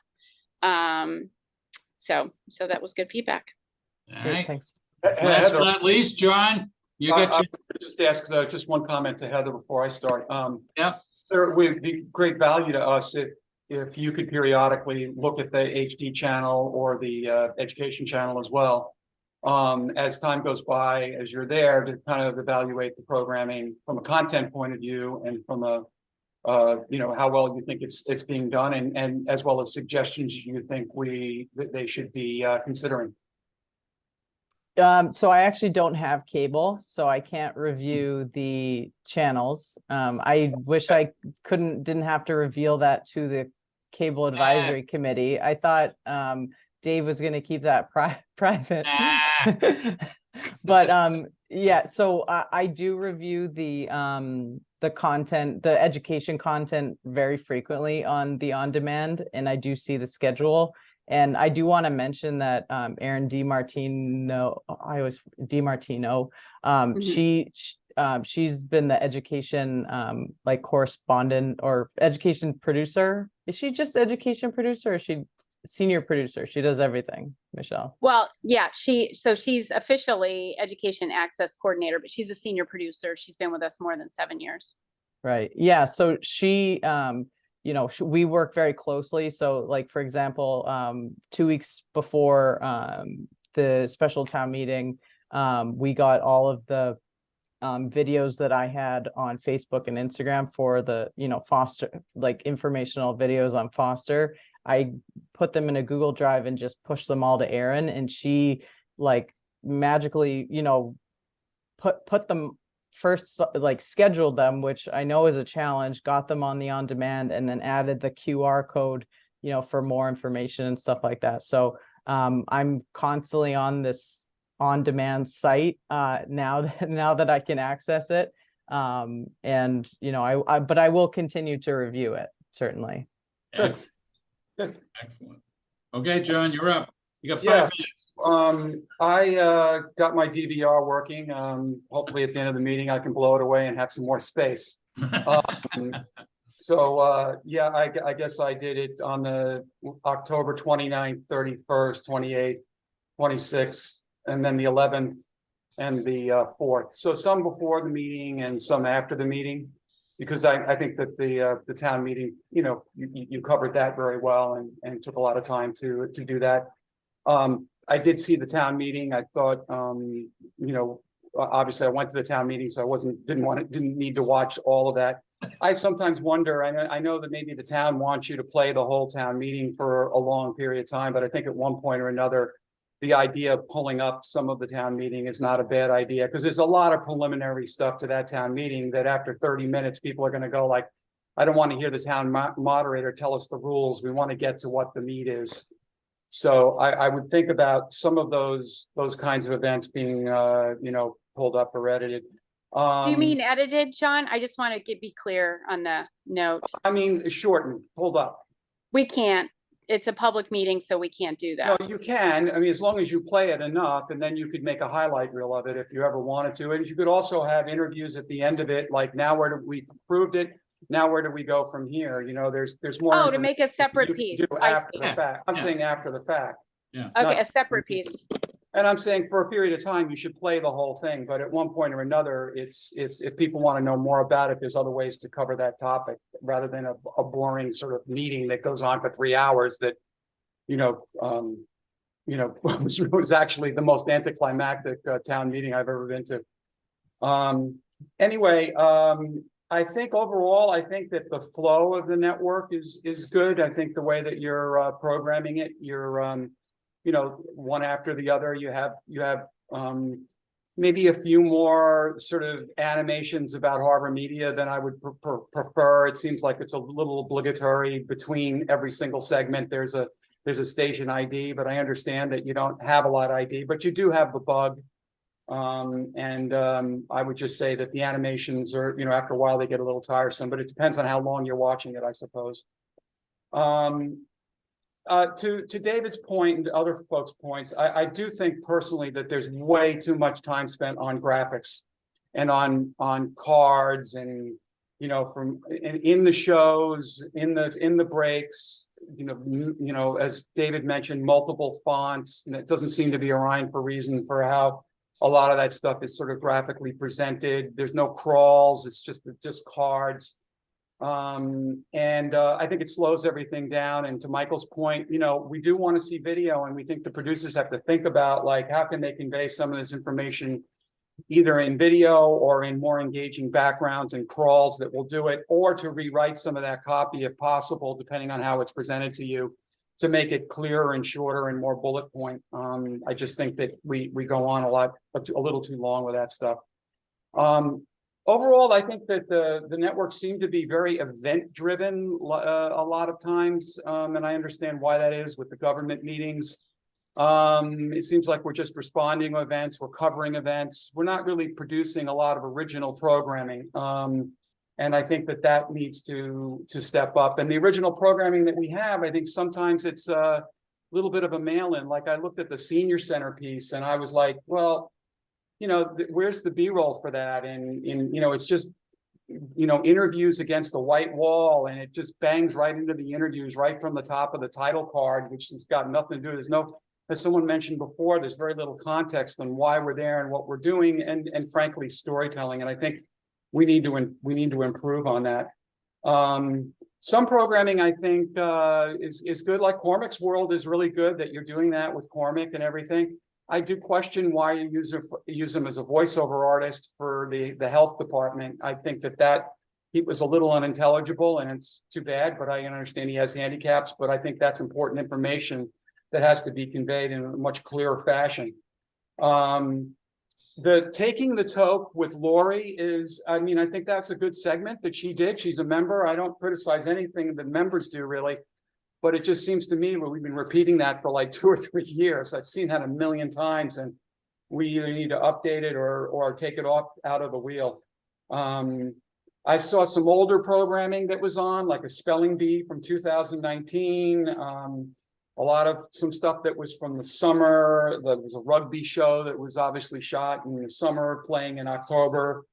So that was good feedback. All Great, right. thanks. Last Heather, but not least, John, you I got your, would just ask just one comment to Heather before I start. Yep. There would be great value to us if you could periodically look at the HD channel or the education channel as well. As time goes by, as you're there to kind of evaluate the programming from a content point of view and from a how well you think it's being done, and as well as suggestions you think that they should be considering. So I actually don't have cable, so I can't review the channels. I wish I didn't have to reveal that to the cable advisory committee. I thought Dave was going to keep that private. But yeah, so I do review the content, the education content very frequently on the on demand, and I do see the schedule. And I do want to mention that Erin DiMartino, she's been the education like correspondent or education producer. Is she just education producer, or is she senior producer? She does everything, Michelle. Well, yeah, she's officially education access coordinator, but she's a senior producer. She's been with us more than 7 years. Right. Yeah. So she, we work very closely. So like, for example, 2 weeks before the special town meeting, we got all of the videos that I had on Facebook and Instagram for the, Foster, like informational videos on Foster. I put them in a Google Drive and just pushed them all to Erin, and she like magically, put them first, like scheduled them, which I know is a challenge, got them on the on demand, and then added the QR code, for more information and stuff like that. So I'm constantly on this on demand site now that I can access it. And but I will continue to review it, certainly. excellent. Excellent. Okay, John, you're up. You got 5 Yeah. minutes. I got my DVR working. Hopefully at the end of the meeting, I can blow it away and have some more space. So yeah, I guess I did it on the October 29th, 31st, 28th, 26th, and then the 11th and the 4th. So some before the meeting and some after the meeting, because I think that the town meeting, you covered that very well and took a lot of time to do that. I did see the town meeting. I thought, obviously I went to the town meeting, so I didn't need to watch all of that. I sometimes wonder, I know that maybe the town wants you to play the whole town meeting for a long period of time, but I think at one point or another, the idea of pulling up some of the town meeting is not a bad idea, because there's a lot of preliminary stuff to that town meeting that after 30 minutes, people are going to go like, I don't want to hear the town moderator tell us the rules. We want to get to what the meat is. So I would think about some of those kinds of events being, pulled up or edited. Do you mean edited, John? I just want to be clear on the note. I mean, shortened, pulled up. We can't. It's a public meeting, so we can't do that. No, you can. I mean, as long as you play it enough, and then you could make a highlight reel of it if you ever wanted to. And you could also have interviews at the end of it, like now where we proved it. Now where do we go from here? There's more. Oh, to make a separate piece. After the see. fact. I'm Yeah. saying after the fact. Yeah. Okay, Not- a separate piece. And I'm saying for a period of time, you should play the whole thing, but at one point or another, it's if people want to know more about it, there's other ways to cover that topic rather than a boring sort of meeting that goes on for 3 hours that, was actually the most anticlimactic town meeting I've ever been to. Anyway, I think overall, I think that the flow of the network is good. I think the way that you're programming it, you're one after the other. You have maybe a few more sort of animations about Harbor Media than I would prefer. It seems like it's a little obligatory between every single segment. There's a there's a station ID, but I understand that you don't have a lot of ID, but you do have the bug. I would just say that the animations are, after a while they get a little tiresome, but it depends on how long you're watching it, I suppose. To David's point and other folks' points, I do think personally that there's way too much time spent on graphics and on cards and from in the shows, in the breaks, as David mentioned, multiple fonts, and it doesn't seem to be a rhyme or reason for how a lot of that stuff is sort of graphically presented. There's no crawls, it's just cards. I think it slows everything down. And to Michael's point, we do want to see video, and we think the producers have to think about, like, how can they convey some of this information either in video or in more engaging backgrounds and crawls that will do it, or to rewrite some of that copy if possible, depending on how it's presented to you, to make it clearer and shorter and more bullet point. I just think that we go on a little too long with that stuff. Overall, I think that the networks seem to be very event driven a lot of times. And I understand why that is with the government meetings. It seems like we're just responding to events, we're covering events. We're not really producing a lot of original programming. And I think that needs to step up. And the original programming that we have, I think sometimes it's a little bit of a mail-in. Like, I looked at the senior center piece and I was like, well, where's the B-roll for that? And it's just, interviews against the white wall, and it just bangs right into the interviews right from the top of the title card, which has got nothing to do. There's no, as someone mentioned before, there's very little context on why we're there and what we're doing, and frankly, storytelling. And I think we need to improve on that. Some programming, I think, is good. Like Cormac's World is really good that you're doing that with Cormac and everything. I do question why you use him as a voiceover artist for the health department. I think that he was a little unintelligible, and it's too bad, but I understand he has handicaps, but I think that's important information that has to be conveyed in a much clearer fashion. The Taking the Toke with Lori is, I think that's a good segment that she did. She's a member. I don't criticize anything that members do, really. But it just seems to me, we've been repeating that for like 2 or 3 years. I've seen that a million times, and we either need to update it or take it out of the wheel. I saw some older programming that was on, like a spelling bee from 2019. A lot of some stuff that was from the summer. There was a rugby show that was obviously shot in the summer, playing in October.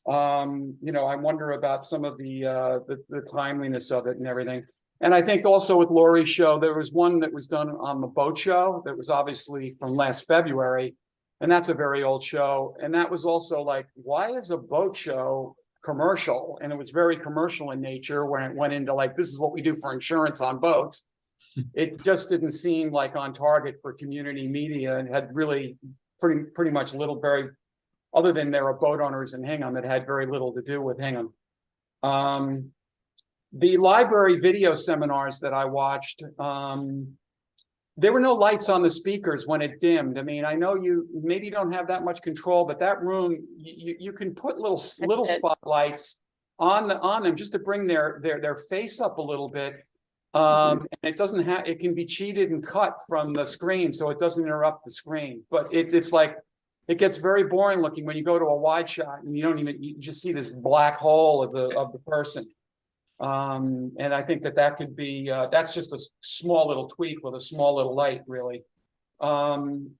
I wonder about some of the timeliness of it and everything. And I think also with Lori's show, there was one that was done on the boat show that was obviously from last February. And that's a very old show. And that was also like, why is a boat show commercial? And it was very commercial in nature when it went into like, this is what we do for insurance on boats. It just didn't seem like on target for community media, and had really pretty much little, very, other than there are boat owners in Hingham, it had very little to do with Hingham. The library video seminars that I watched, there were no lights on the speakers when it dimmed. I mean, I know you maybe don't have that much control, but that room, you can put little spotlights on them just to bring their face up a little bit. And it doesn't have, it can be cheated and cut from the screen, so it doesn't interrupt the screen. But it's like, it gets very boring looking when you go to a wide shot and you just see this black hole of the person. And I think that could be, that's just a small little tweak with a small little light, really. The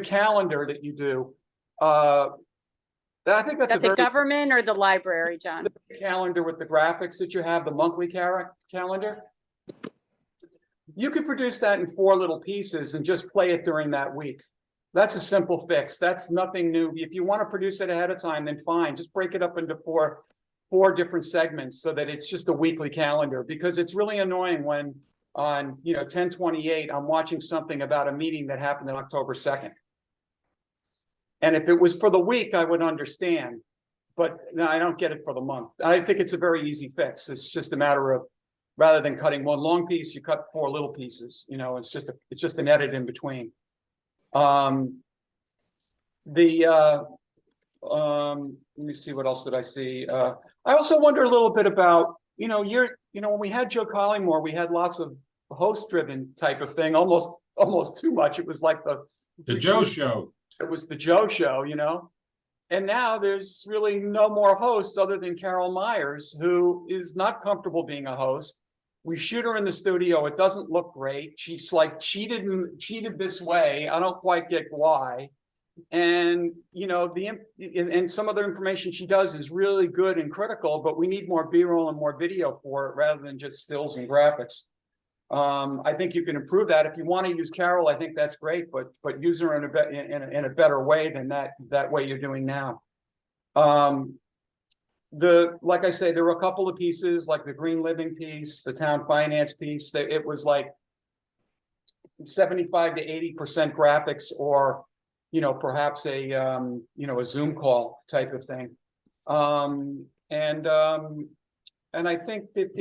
calendar that you do, I think that's That the government or the library, John? The calendar with the graphics that you have, the monthly calendar. You could produce that in 4 little pieces and just play it during that week. That's a simple fix. That's nothing new. If you want to produce it ahead of time, then fine. Just break it up into four different segments so that it's just a weekly calendar, because it's really annoying when on 10/28 I'm watching something about a meeting that happened on October 2nd. And if it was for the week, I would understand, but no, I don't get it for the month. I think it's a very easy fix. It's just a matter of, rather than cutting one long piece, you cut 4 little pieces. It's just an edit in between. Let me see, what else did I see? I also wonder a little bit about, when we had Joe Collymore, we had lots of host-driven type of thing, almost too much. It was like The Joe Show. it was the Joe Show, you know? And now there's really no more hosts other than Carol Myers, who is not comfortable being a host. We shoot her in the studio. It doesn't look great. She's like cheated this way. I don't quite get why. And, you know, and some of the information she does is really good and critical, but we need more B-roll and more video for it rather than just stills and graphics. I think you can improve that. If you want to use Carol, I think that's great, but use her in a better way than that way you're doing now. Like I say, there were a couple of pieces, like the Green Living piece, the town finance piece, that it was like 75 to 80% graphics, or, you know, perhaps a you know, a Zoom call type of thing. And I think that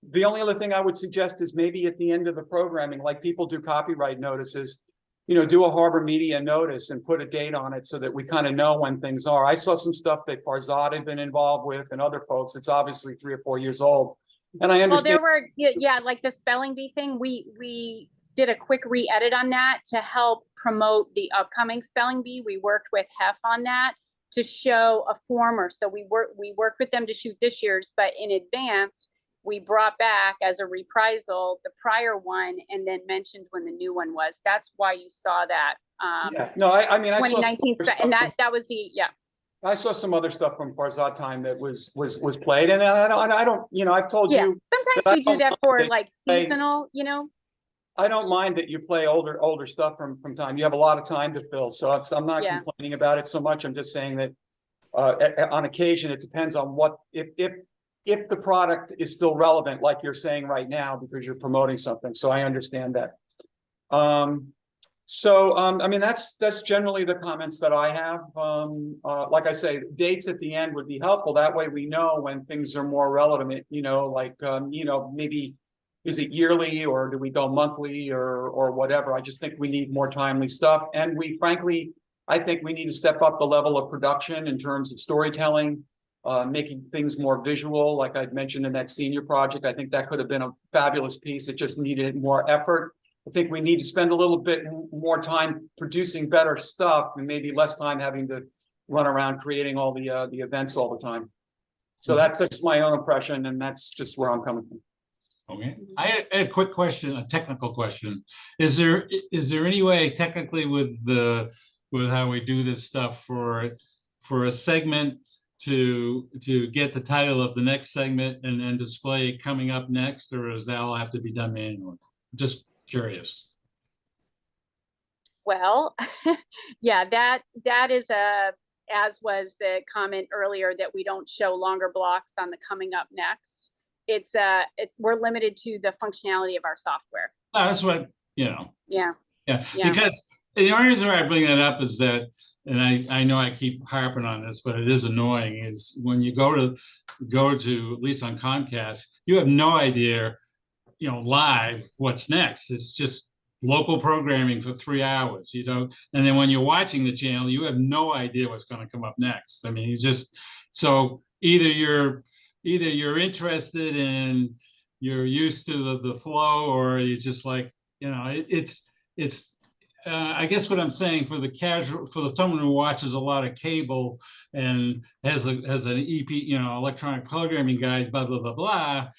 the only other thing I would suggest is maybe at the end of the programming, like people do copyright notices, you know, do a Harbor Media notice and put a date on it so that we kind of know when things are. I saw some stuff that Farzad had been involved with and other folks. It's obviously 3 or 4 years old. And I understand. Well, there were, yeah, like the spelling bee thing, we did a quick re-edit on that to help promote the upcoming spelling bee. We worked with Hef on that to show a former. So we worked with them to shoot this year's, but in advance, we brought back as a reprisal the prior one and then mentioned when the new one was. That's why you saw that. Yeah. No, I mean, I saw 2019, and that was the, yeah. I saw some other stuff from Farzad time that was played, and I don't, you know, I've told Yeah, you. sometimes we do that for that like play- seasonal, you know. I don't mind that you play older stuff from time. You have a lot of time to fill, so I'm not Yeah. complaining about it so much. I'm just saying that on occasion it depends on what if the product is still relevant, like you're saying right now, because you're promoting something. So I understand that. I mean, that's generally the comments that I have. Like I say, dates at the end would be helpful. That way we know when things are more relevant, you know, like, you know, maybe is it yearly or do we go monthly or whatever? I just think we need more timely stuff. And frankly, I think we need to step up the level of production in terms of storytelling, making things more visual. Like I'd mentioned in that senior project, I think that could have been a fabulous piece. It just needed more effort. I think we need to spend a little bit more time producing better stuff and maybe less time having to run around creating all the events all the time. So that's just my own impression, and that's just where I'm coming from. Okay, I had a quick question, a technical question. Is there any way technically with how we do this stuff for a segment to get the title of the next segment and then display coming up next, or does that all have to be done manually? Just curious. Well, yeah, that is as was the comment earlier that we don't show longer blocks on the coming up next. We're limited to the functionality of our software. Oh, that's what, you know. Yeah. Yeah. Yeah. Because the only reason why I bring that up is that, and I know I keep harping on this, but it is annoying, is when you go to at least on Comcast, you have no idea, you know, live what's next. It's just local programming for 3 hours, you know, and then when you're watching the channel, you have no idea what's going to come up next. I mean, you just, so either you're interested and you're used to the flow, or you just like, you know, it's I guess what I'm saying for someone who watches a lot of cable and has an EP, you know, electronic programming guide, blah blah blah blah.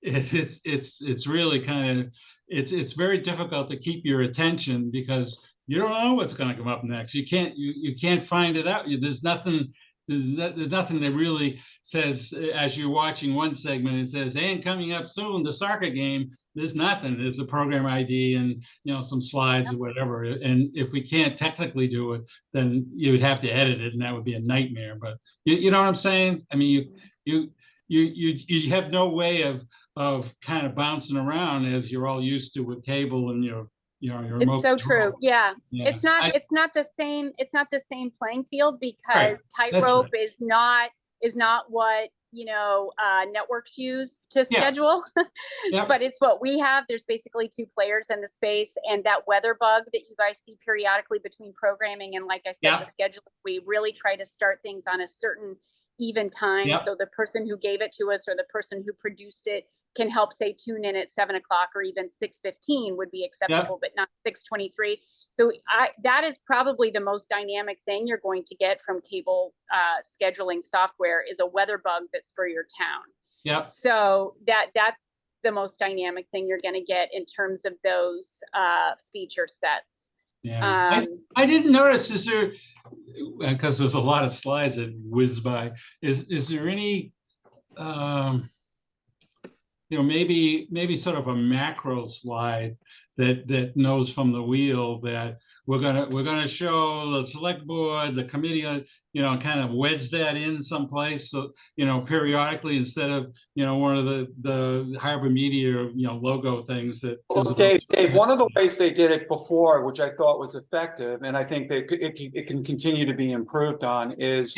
It's really kind of it's very difficult to keep your attention because you don't know what's going to come up next. You can't find it out. There's nothing that really says, as you're watching one segment, it says, and coming up soon, the soccer game. There's nothing. There's a program ID and, you know, some slides or whatever. And if we can't technically do it, then you would have to edit it, and that would be a nightmare. But you know what I'm saying? I mean, you have no way of kind of bouncing around as you're all used to with cable and your remote It's so control. true. Yeah. Yeah. It's not the same playing field because Right. tightrope is not what, you know, networks use to Yeah. schedule, Yep. but it's what we have. There's basically 2 players in the space, and that weather bug that you guys see periodically between programming and, like I said, Yeah. the schedule, we really try to start things on a certain even time. Yep. So the person who gave it to us or the person who produced it can help say tune in at 7 o'clock or even 6:15 would be acceptable, but not 6:23. So that is probably the most dynamic thing you're going to get from cable scheduling software is a weather bug that's for your town. Yep. So that's the most dynamic thing you're going to get in terms of those feature sets. Yeah. I didn't notice, is there, because there's a lot of slides that whiz by, is there any, maybe sort of a macro slide that knows from the wheel that we're gonna show the select board, the committee, kind of wedge that in someplace, so periodically, instead of one of the Harbor Media logo things that. Well, Dave, one of the ways they did it before, which I thought was effective, and I think that it can continue to be improved on, is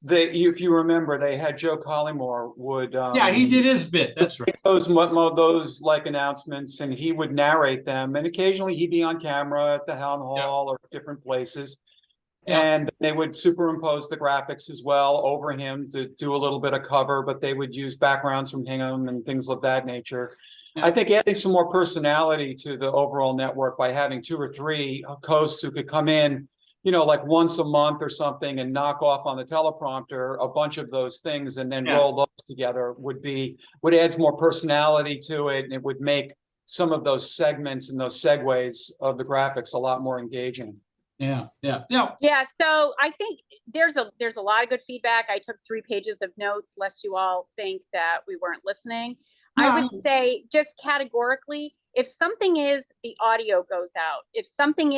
if you remember, they had Joe Collymore would he did his bit. That's right. Those like announcements, and he would narrate them, and occasionally he'd be on camera at the town hall or different places. And they would superimpose the graphics as well over him to do a little bit of cover, but they would use backgrounds from Hingham and things of that nature. I think adding some more personality to the overall network by having 2 or 3 hosts who could come in, like once a month or something, and knock off on the teleprompter a bunch of those things and then roll those together would add more personality to it, and it would make some of those segments and those segues of the graphics a lot more engaging. Yeah. So I think there's a lot of good feedback. I took 3 pages of notes, lest you all think that we weren't listening. I would say, just categorically, if something is the audio goes out, if something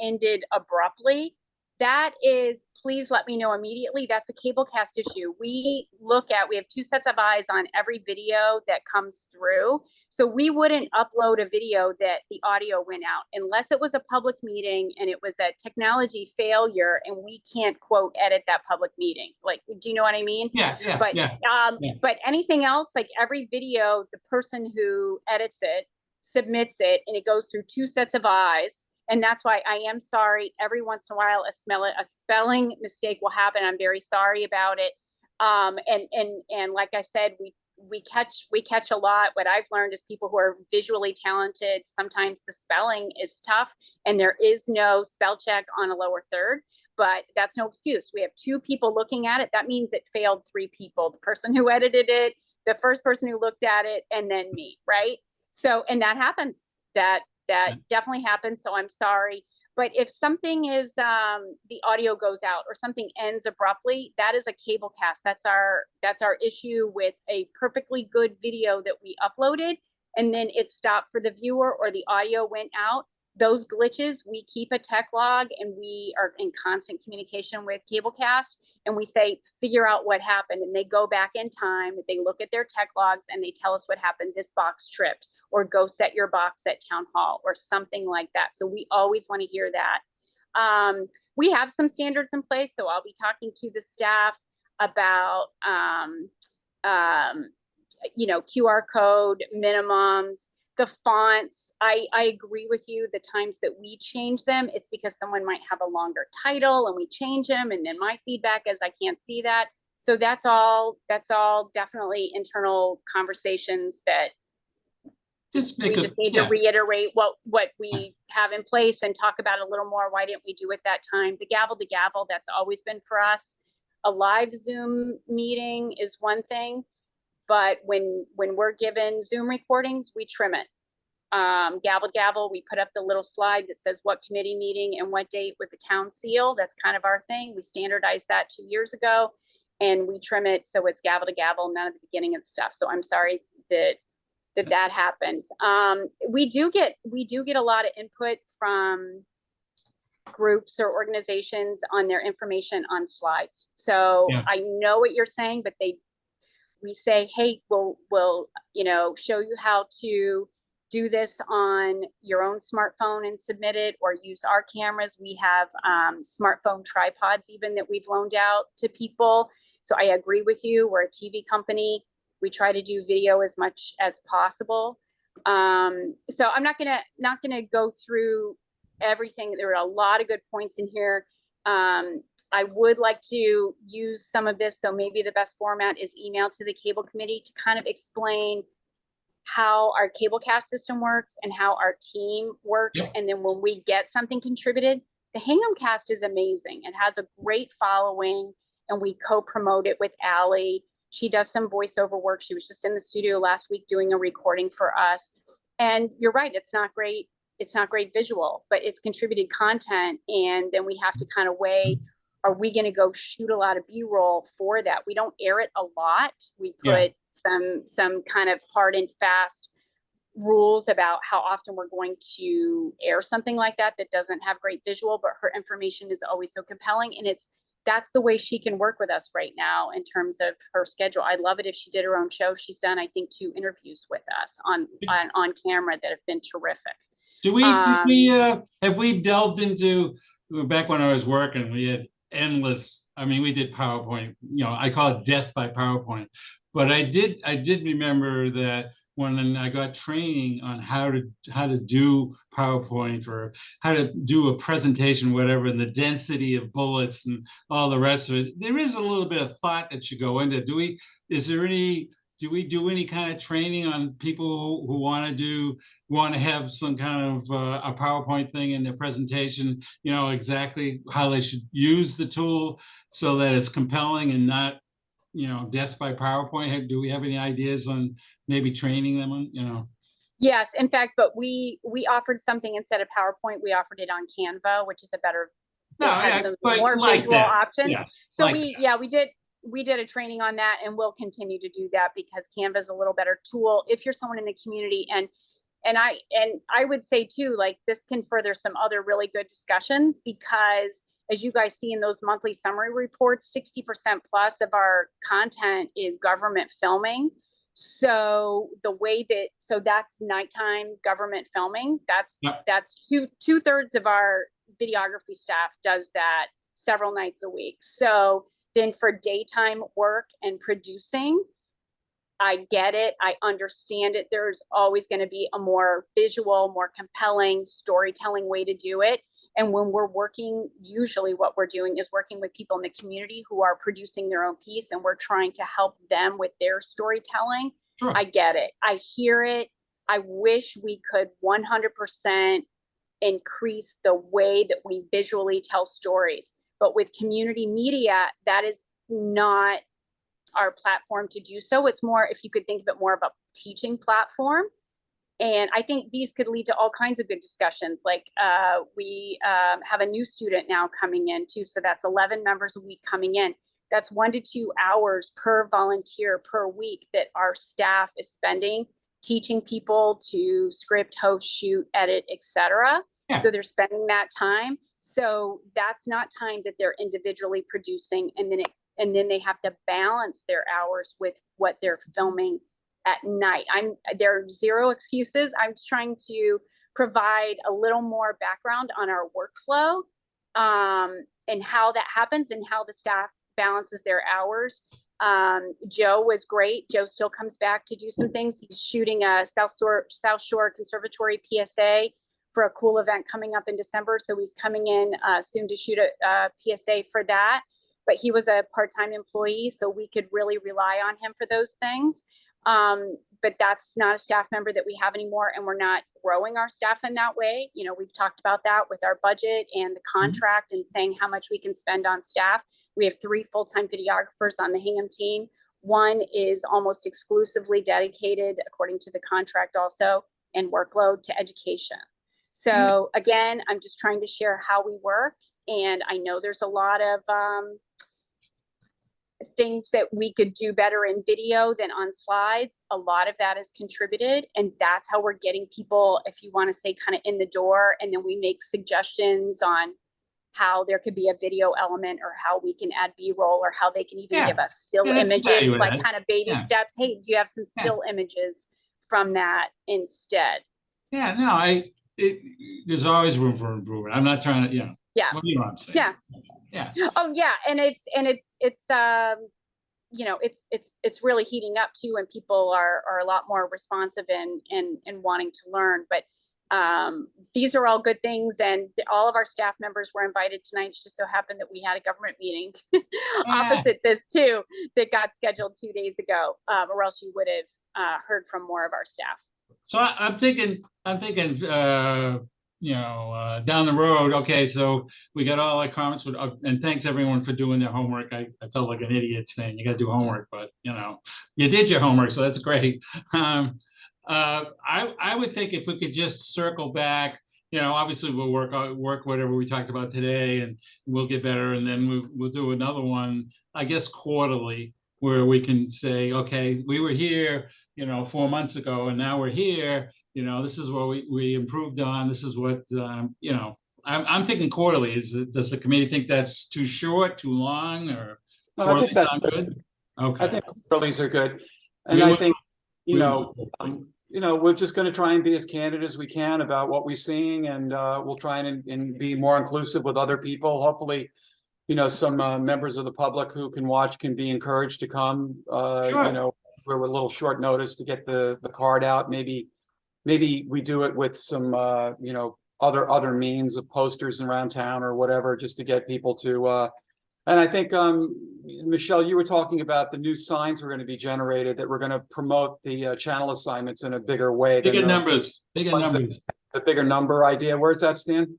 ended abruptly, that is, please let me know immediately. That's a cablecast issue. We have 2 sets of eyes on every video that comes through. So we wouldn't upload a video that the audio went out unless it was a public meeting and it was a technology failure and we can't quote edit that public meeting. Like, do you know what I mean? But anything else, like every video, the person who edits it submits it and it goes through 2 sets of eyes. And that's why I am sorry. Every once in a while, a spelling mistake will happen. I'm very sorry about it. And like I said, we catch a lot. What I've learned is people who are visually talented, sometimes the spelling is tough and there is no spell check on a lower third, but that's no excuse. We have 2 people looking at it. That means it failed 3 people, the person who edited it, the first person who looked at it, and then me, right? So, and that happens, that definitely happens. So I'm sorry. But if something is, the audio goes out or something ends abruptly, that is a cable cast. That's our issue with a perfectly good video that we uploaded and then it stopped for the viewer or the audio went out. Those glitches, we keep a tech log and we are in constant communication with Cablecast and we say, figure out what happened. And they go back in time, they look at their tech logs and they tell us what happened. This box tripped, or go set your box at town hall or something like that. So we always want to hear that. We have some standards in place. So I'll be talking to the staff about, QR code minimums. The fonts, I agree with you. The times that we change them, it's because someone might have a longer title and we change them. And then my feedback is I can't see that. So that's all definitely internal conversations that we just need to reiterate what we have in place and talk about it a little more. Why didn't we do it that time? The gavel, that's always been for us. A live Zoom meeting is one thing. But when we're given Zoom recordings, we trim it. Gavel, we put up the little slide that says what committee meeting and what date with the town seal. That's kind of our thing. We standardized that 2 years ago and we trim it so it's gavel, none of the beginning of stuff. So I'm sorry that happened. We do get a lot of input from groups or organizations on their information on slides. So I know what you're saying, but we say, hey, we'll show you how to do this on your own smartphone and submit it, or use our cameras. We have smartphone tripods even that we've loaned out to people. So I agree with you. We're a TV company. We try to do video as much as possible. So I'm not gonna go through everything. There are a lot of good points in here. I would like to use some of this, so maybe the best format is email to the cable committee to kind of explain how our cable cast system works and how our team works. Yep. And then when we get something contributed, the Hingham cast is amazing. It has a great following, and we co-promote it with Allie. She does some voiceover work. She was just in the studio last week doing a recording for us. And you're right, it's not great. It's not great visual, but it's contributed content. And then we have to kind of weigh, are we going to go shoot a lot of B-roll for that? We don't air it a lot. We put some kind of hard and fast rules about how often we're going to air something like that doesn't have great visual, but her information is always so compelling. And that's the way she can work with us right now in terms of her schedule. I'd love it if she did her own show. She's done, I think, 2 interviews with us on camera that have been terrific. Have we delved into, back when I was working, we had endless, I mean, we did PowerPoint, I call it death by PowerPoint. But I did remember that when I got training on how to do PowerPoint or how to do a presentation, whatever, and the density of bullets and all the rest of it, there is a little bit of thought that should go into it. Do we do any kind of training on people who want to have some kind of a PowerPoint thing in their presentation, exactly how they should use the tool so that it's compelling and not, death by PowerPoint? Do we have any ideas on maybe training them on, Yes, in fact, but we offered something instead of PowerPoint. We offered it on Canva, which is a better, more like visual that. options. Yeah, so like we did a training on that, and we'll continue to do that because Canva is a little better tool if you're someone in the community. And I would say too, like, this can further some other really good discussions, because as you guys see in those monthly summary reports, 60% plus of our content is government filming. So that's nighttime government filming. That's two-thirds of our videography staff does that several nights a week. So then for daytime work and producing, I get it. I understand it. There's always going to be a more visual, more compelling storytelling way to do it. And when we're working, usually what we're doing is working with people in the community who are producing their own piece, and we're trying to help them with their storytelling. Sure. I get it. I hear it. I wish we could 100% increase the way that we visually tell stories. But with community media, that is not our platform to do so. It's more, if you could think of it more of a teaching platform. And I think these could lead to all kinds of good discussions. Like we have a new student now coming in too. So that's 11 members a week coming in. That's 1 to 2 hours per volunteer per week that our staff is spending teaching people to script, host, shoot, edit, etc. Yeah. So they're spending that time. So that's not time that they're individually producing, and then they have to balance their hours with what they're filming at night. There are zero excuses. I'm just trying to provide a little more background on our workflow and how that happens and how the staff balances their hours. Joe was great. Joe still comes back to do some things. He's shooting a South Shore Conservatory PSA for a cool event coming up in December. So he's coming in soon to shoot a PSA for that. But he was a part-time employee, so we could really rely on him for those things. But that's not a staff member that we have anymore, and we're not growing our staff in that way. We've talked about that with our budget and the contract and saying how much we can spend on staff. We have 3 full-time videographers on the Hingham team. 1 is almost exclusively dedicated, according to the contract also, and workload to education. So again, I'm just trying to share how we work. And I know there's a lot of things that we could do better in video than on slides. A lot of that is contributed, and that's how we're getting people, if you want to say, kind of in the door. And then we make suggestions on how there could be a video element, or how we can add B-roll, or how they can even give us still images, like kind of baby steps. Hey, do you have some still images from that instead? Yeah, no, there's always room for improvement. I'm not trying to, Yeah. What do you know what I'm saying? Yeah. Yeah. Oh yeah. And it's really heating up too, and people are a lot more responsive and wanting to learn. But These are all good things, and all of our staff members were invited tonight. It just so happened that we had a government meeting opposite this too that got scheduled 2 days ago, or else you would have heard from more of our staff. So I'm thinking, down the road, okay, so we got all our comments, and thanks everyone for doing their homework. I felt like an idiot saying you gotta do homework, but you did your homework, so that's great. I would think if we could just circle back, obviously we'll work whatever we talked about today, and we'll get better, and then we'll do another one, I guess quarterly, where we can say, okay, we were here, 4 months ago, and now we're here. This is what we improved on. This is what I'm thinking quarterly. Does the committee think that's too short, too long, or No, I think quarterly that's sound good? Okay. I think quarterlies are good. And We I will- think, we will. we're just going to try and be as candid as we can about what we're seeing, and we'll try and be more inclusive with other people. Hopefully, some members of the public who can watch can be encouraged to come. Sure. We're a little short notice to get the card out. Maybe we do it with some other means of posters around town or whatever, just to get people to. And I think, Michelle, you were talking about the new signs were going to be generated that we're going to promote the channel assignments in a bigger way. than Bigger the numbers. ones that- The bigger number idea. Where's that stand?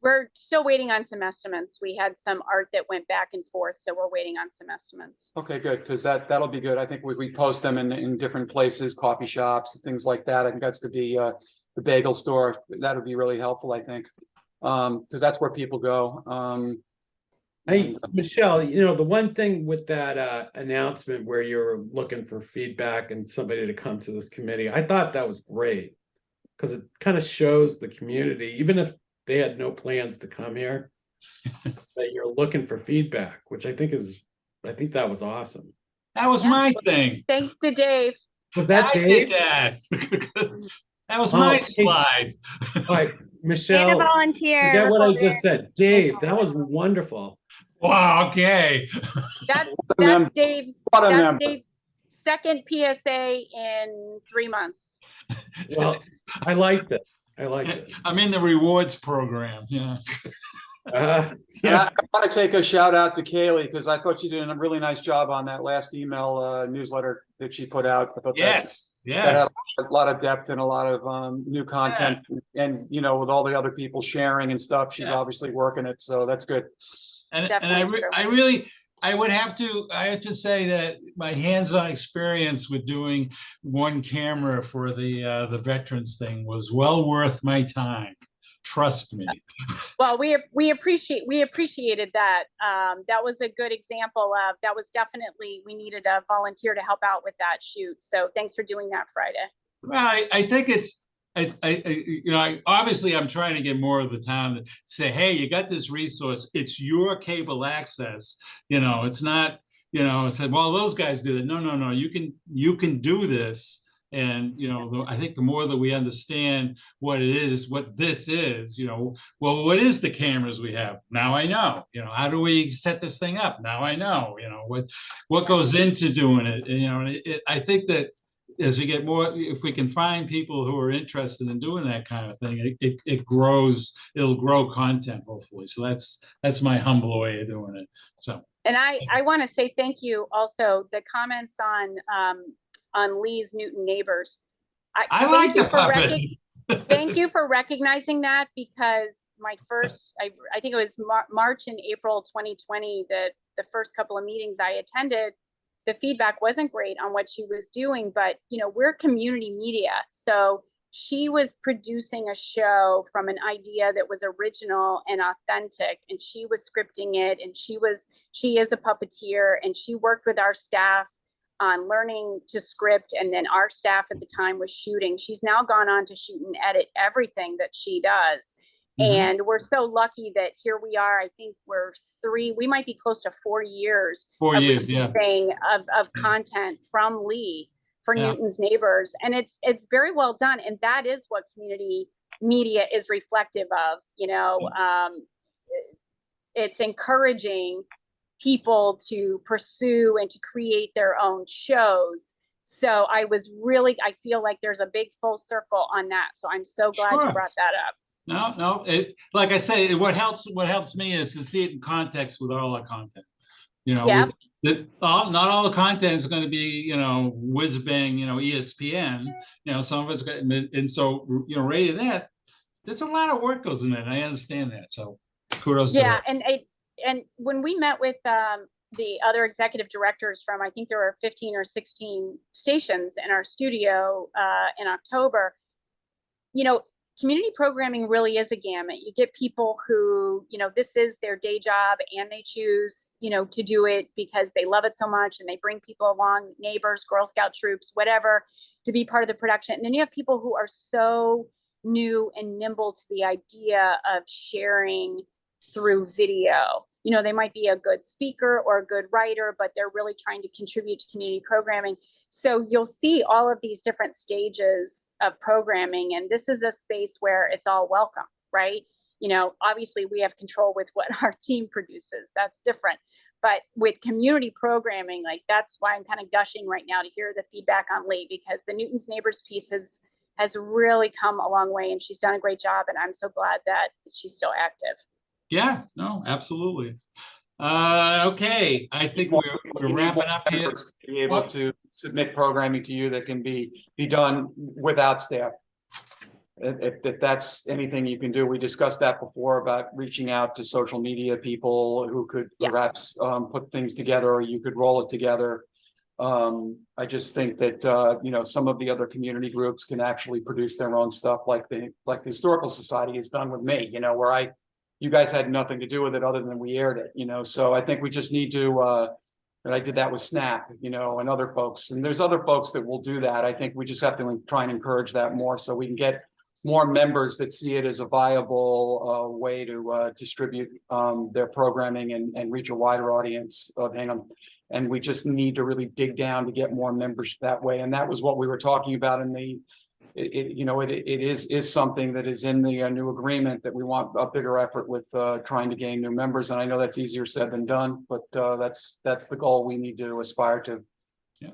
We're still waiting on some estimates. We had some art that went back and forth, so we're waiting on some estimates. Okay, good, because that'll be good. I think we post them in different places, coffee shops, things like that. I think that's could be the bagel store. That would be really helpful, I think. Because that's where people go. Michelle, the one thing with that announcement where you're looking for feedback and somebody to come to this committee, I thought that was great. Because it kind of shows the community, even if they had no plans to come here, that you're looking for feedback, which I think that was awesome. That was Yeah. my thing. Thanks to Dave. Was that I Dave? did that. That was Oh, my hey. slide. All right, Michelle, And a volunteer. forget what I reporter. just said. Dave, that was wonderful. Wow, okay. That's member. Dave's What a that's member. Dave's second PSA in 3 months. Well, I liked it. I liked it. I'm in the rewards program, yeah. And Yeah, I want to take a shout out to Kaylee, because I thought she did a really nice job on that last email newsletter that she put out. I thought Yes, that had yes. a lot of depth and a lot of new content, and with all the other people sharing and stuff, she's Yeah. obviously working it, so that's good. And Definitely true. I have to say that my hands-on experience with doing one camera for the veterans thing was well worth my time. Trust me. Well, we appreciated that. That was a good example of, that was definitely, we needed a volunteer to help out with that shoot. So thanks for doing that, Friday. Well, I think it's, obviously I'm trying to get more of the town to say, hey, you got this resource. It's your cable access. It's not, said, well, those guys do it. No. You can do this. And, I think the more that we understand what it is, what this is, well, what is the cameras we have? Now I know, how do we set this thing up? Now I know, what goes into doing it. I think that as we get more, if we can find people who are interested in doing that kind of thing, it grows, it'll grow content, hopefully. So that's my humble way of doing it. So. And I want to say thank you also, the comments on Lee's Newton neighbors. I like the puppet. Thank you for recognizing that, because my first, I think it was March and April 2020, the first couple of meetings I attended, the feedback wasn't great on what she was doing, but we're community media. So she was producing a show from an idea that was original and authentic, and she was scripting it, and she is a puppeteer, and she worked with our staff on learning to script, and then our staff at the time was shooting. She's now gone on to shoot and edit everything that she does. And we're so lucky that here we are. I think we might be close to 4 years. 4 years, yeah. Of content from Lee for Yeah. Newton's neighbors. And it's very well done. And that is what community media is reflective of, it's encouraging people to pursue and to create their own shows So I feel like there's a big full circle on that. So I'm so glad you Sure. brought that up. No, like I say, what helps me is to see it in context with all the content. Yeah. Not all the content is going to be, whiz bang, ESPN, some of it's got, and so, right in that, there's a lot of work goes in it. I understand that. So kudos to Yeah, that. and when we met with the other executive directors from, I think there were 15 or 16 stations in our studio in October, community programming really is a gamut. You get people who, this is their day job and they choose, to do it because they love it so much and they bring people along, neighbors, Girl Scout troops, whatever, to be part of the production. And then you have people who are so new and nimble to the idea of sharing through video. They might be a good speaker or a good writer, but they're really trying to contribute to community programming. So you'll see all of these different stages of programming, and this is a space where it's all welcome, right? Obviously we have control with what our team produces. That's different. But with community programming, like that's why I'm kind of gushing right now to hear the feedback on Lee, because the Newton's Neighbors piece has really come a long way, and she's done a great job, and I'm so glad that she's still active. Yeah, no, absolutely. Okay, I think we're wrapping up here. To be able What? to submit programming to you that can be done without staff. If that's anything you can do, we discussed that before about reaching out to social media people who could perhaps put things together, or you could roll it together. I just think that some of the other community groups can actually produce their own stuff, like the Historical Society has done with me, where you guys had nothing to do with it other than we aired it, so I think we just need to and I did that with Snap, and other folks, and there's other folks that will do that. I think we just have to try and encourage that more so we can get more members that see it as a viable way to distribute their programming and reach a wider audience of Hingham. And we just need to really dig down to get more members that way. And that was what we were talking about in the, it is something that is in the new agreement, that we want a bigger effort with trying to gain new members. And I know that's easier said than done, but that's the goal we need to aspire to. Yeah,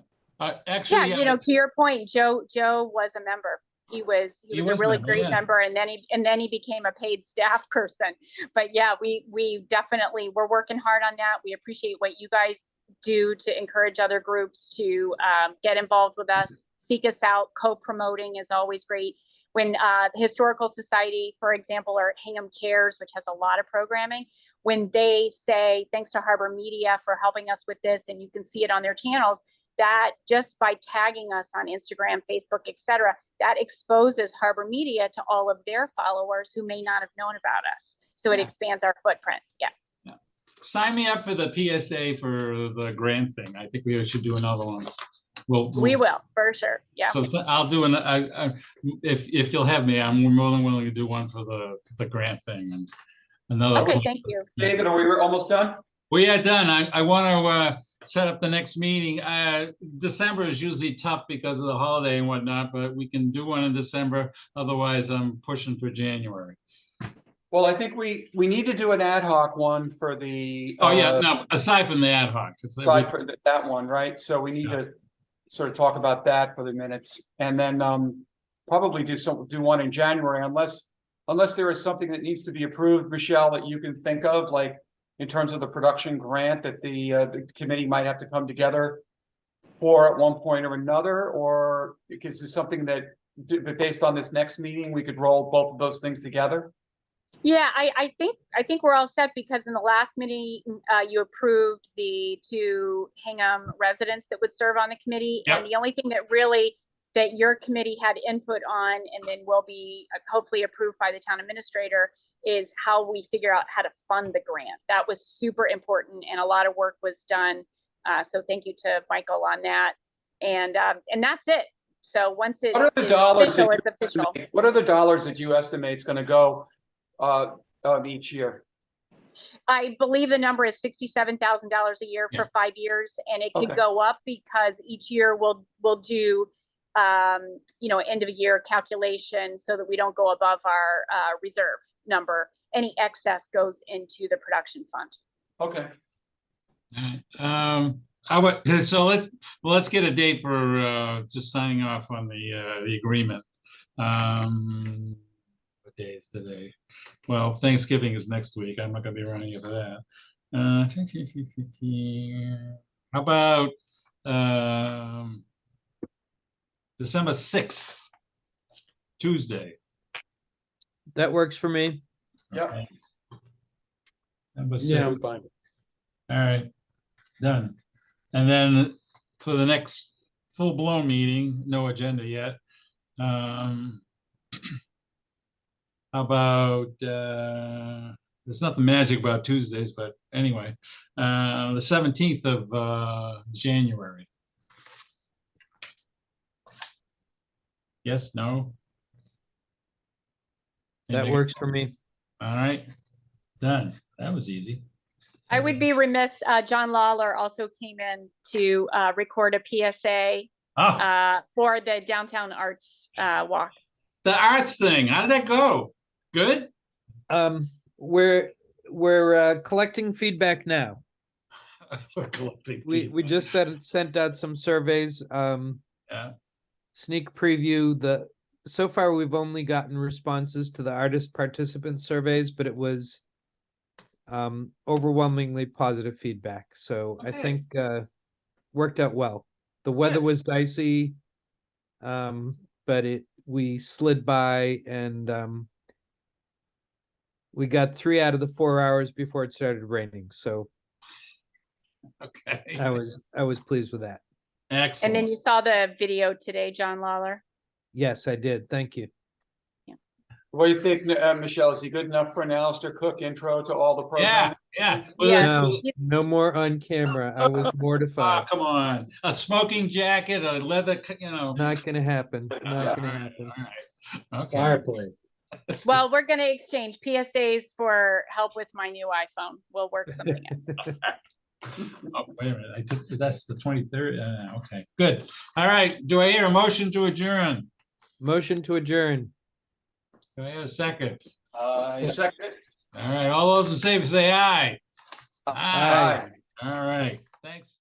actually, yeah, to your point, Joe was a member. He was a really great member, and then he became a paid staff person. But yeah, we definitely, we're working hard on that. We appreciate what you guys do to encourage other groups to get involved with us, seek us out. Co-promoting is always great. When the Historical Society, for example, or Hingham Cares, which has a lot of programming, when they say thanks to Harbor Media for helping us with this, and you can see it on their channels, that just by tagging us on Instagram, Facebook, etc., that exposes Harbor Media to all of their followers who may not have known about us. So it expands our footprint. Yeah. Sign me up for the PSA for the grant thing. I think we should do another one. We will for sure. Yeah. So I'll do if you'll have me, I'm more than willing to do one for the grant thing and another. Okay, thank you. David, are we almost done? We are done. I want to set up the next meeting. December is usually tough because of the holiday and whatnot, but we can do one in December. Otherwise, I'm pushing for January. Well, I think we need to do an ad hoc one for the. Oh yeah, no. Aside from the ad hoc, aside for that one, right? So we need to sort of talk about that for the minutes, and then probably do one in January, unless there is something that needs to be approved, Michelle, that you can think of, like in terms of the production grant that the committee might have to come together for at one point or another, or because it's something that based on this next meeting, we could roll both of those things together. Yeah, I think we're all set, because in the last meeting, you approved the 2 Hingham residents that would serve on the committee. Yep. And the only thing that your committee had input on, and then will be hopefully approved by the town administrator, is how we figure out how to fund the grant. That was super important, and a lot of work was done. So thank you to Michael on that. And that's it. So once it what are the is dollars official, it's official. What are the dollars that you estimate is going to go each year? I believe the number is $67,000 a year for 5 years, and it could go up because each year we'll do end of year calculation so that we don't go above our reserve number. Any excess goes into the production fund. Okay. So let's get a date for just signing off on the agreement. What day is today? Well, Thanksgiving is next week. I'm not gonna be running for that. How about December 6th, Tuesday? That works for me. Yep. Okay. December Yeah, I'm 6th. fine. All right, done. And then for the next full-blown meeting, no agenda yet. How about, there's nothing magic about Tuesdays, but anyway, the 17th of January. Yes, no? That Anybody- works for me. All right, done. That was easy. I would be remiss, John Lawler also came in to record a PSA Oh, for the downtown arts walk. the arts thing, how did that go? Good? We're collecting feedback now. We just sent out some surveys. Yeah. Sneak preview. So far we've only gotten responses to the artist participant surveys, but it was overwhelmingly positive feedback. So I Okay. think worked out well. The weather Good. was dicey, but we slid by, and we got 3 out of the 4 hours before it started raining. So Okay, I was pleased with that. And then excellent. you saw the video today, John Lawler. Yes, I did. Thank you. What do you think, Michelle? Is he good enough for an Alistair Cook intro to all the Yeah, programs? yeah. Yeah. No, no more on camera. I was Oh, mortified. come on, a smoking jacket, a leather, Not gonna happen. Not gonna happen. All right, okay. Fireplace. Well, we're going to exchange PSAs for help with my new iPhone. We'll work something out. Oh, wait a minute, that's the 23rd, okay, good. All right, do I hear a motion to adjourn? Motion to adjourn. Do I hear a second? Second. All right, all those in favor say aye. Aye. All right, thanks.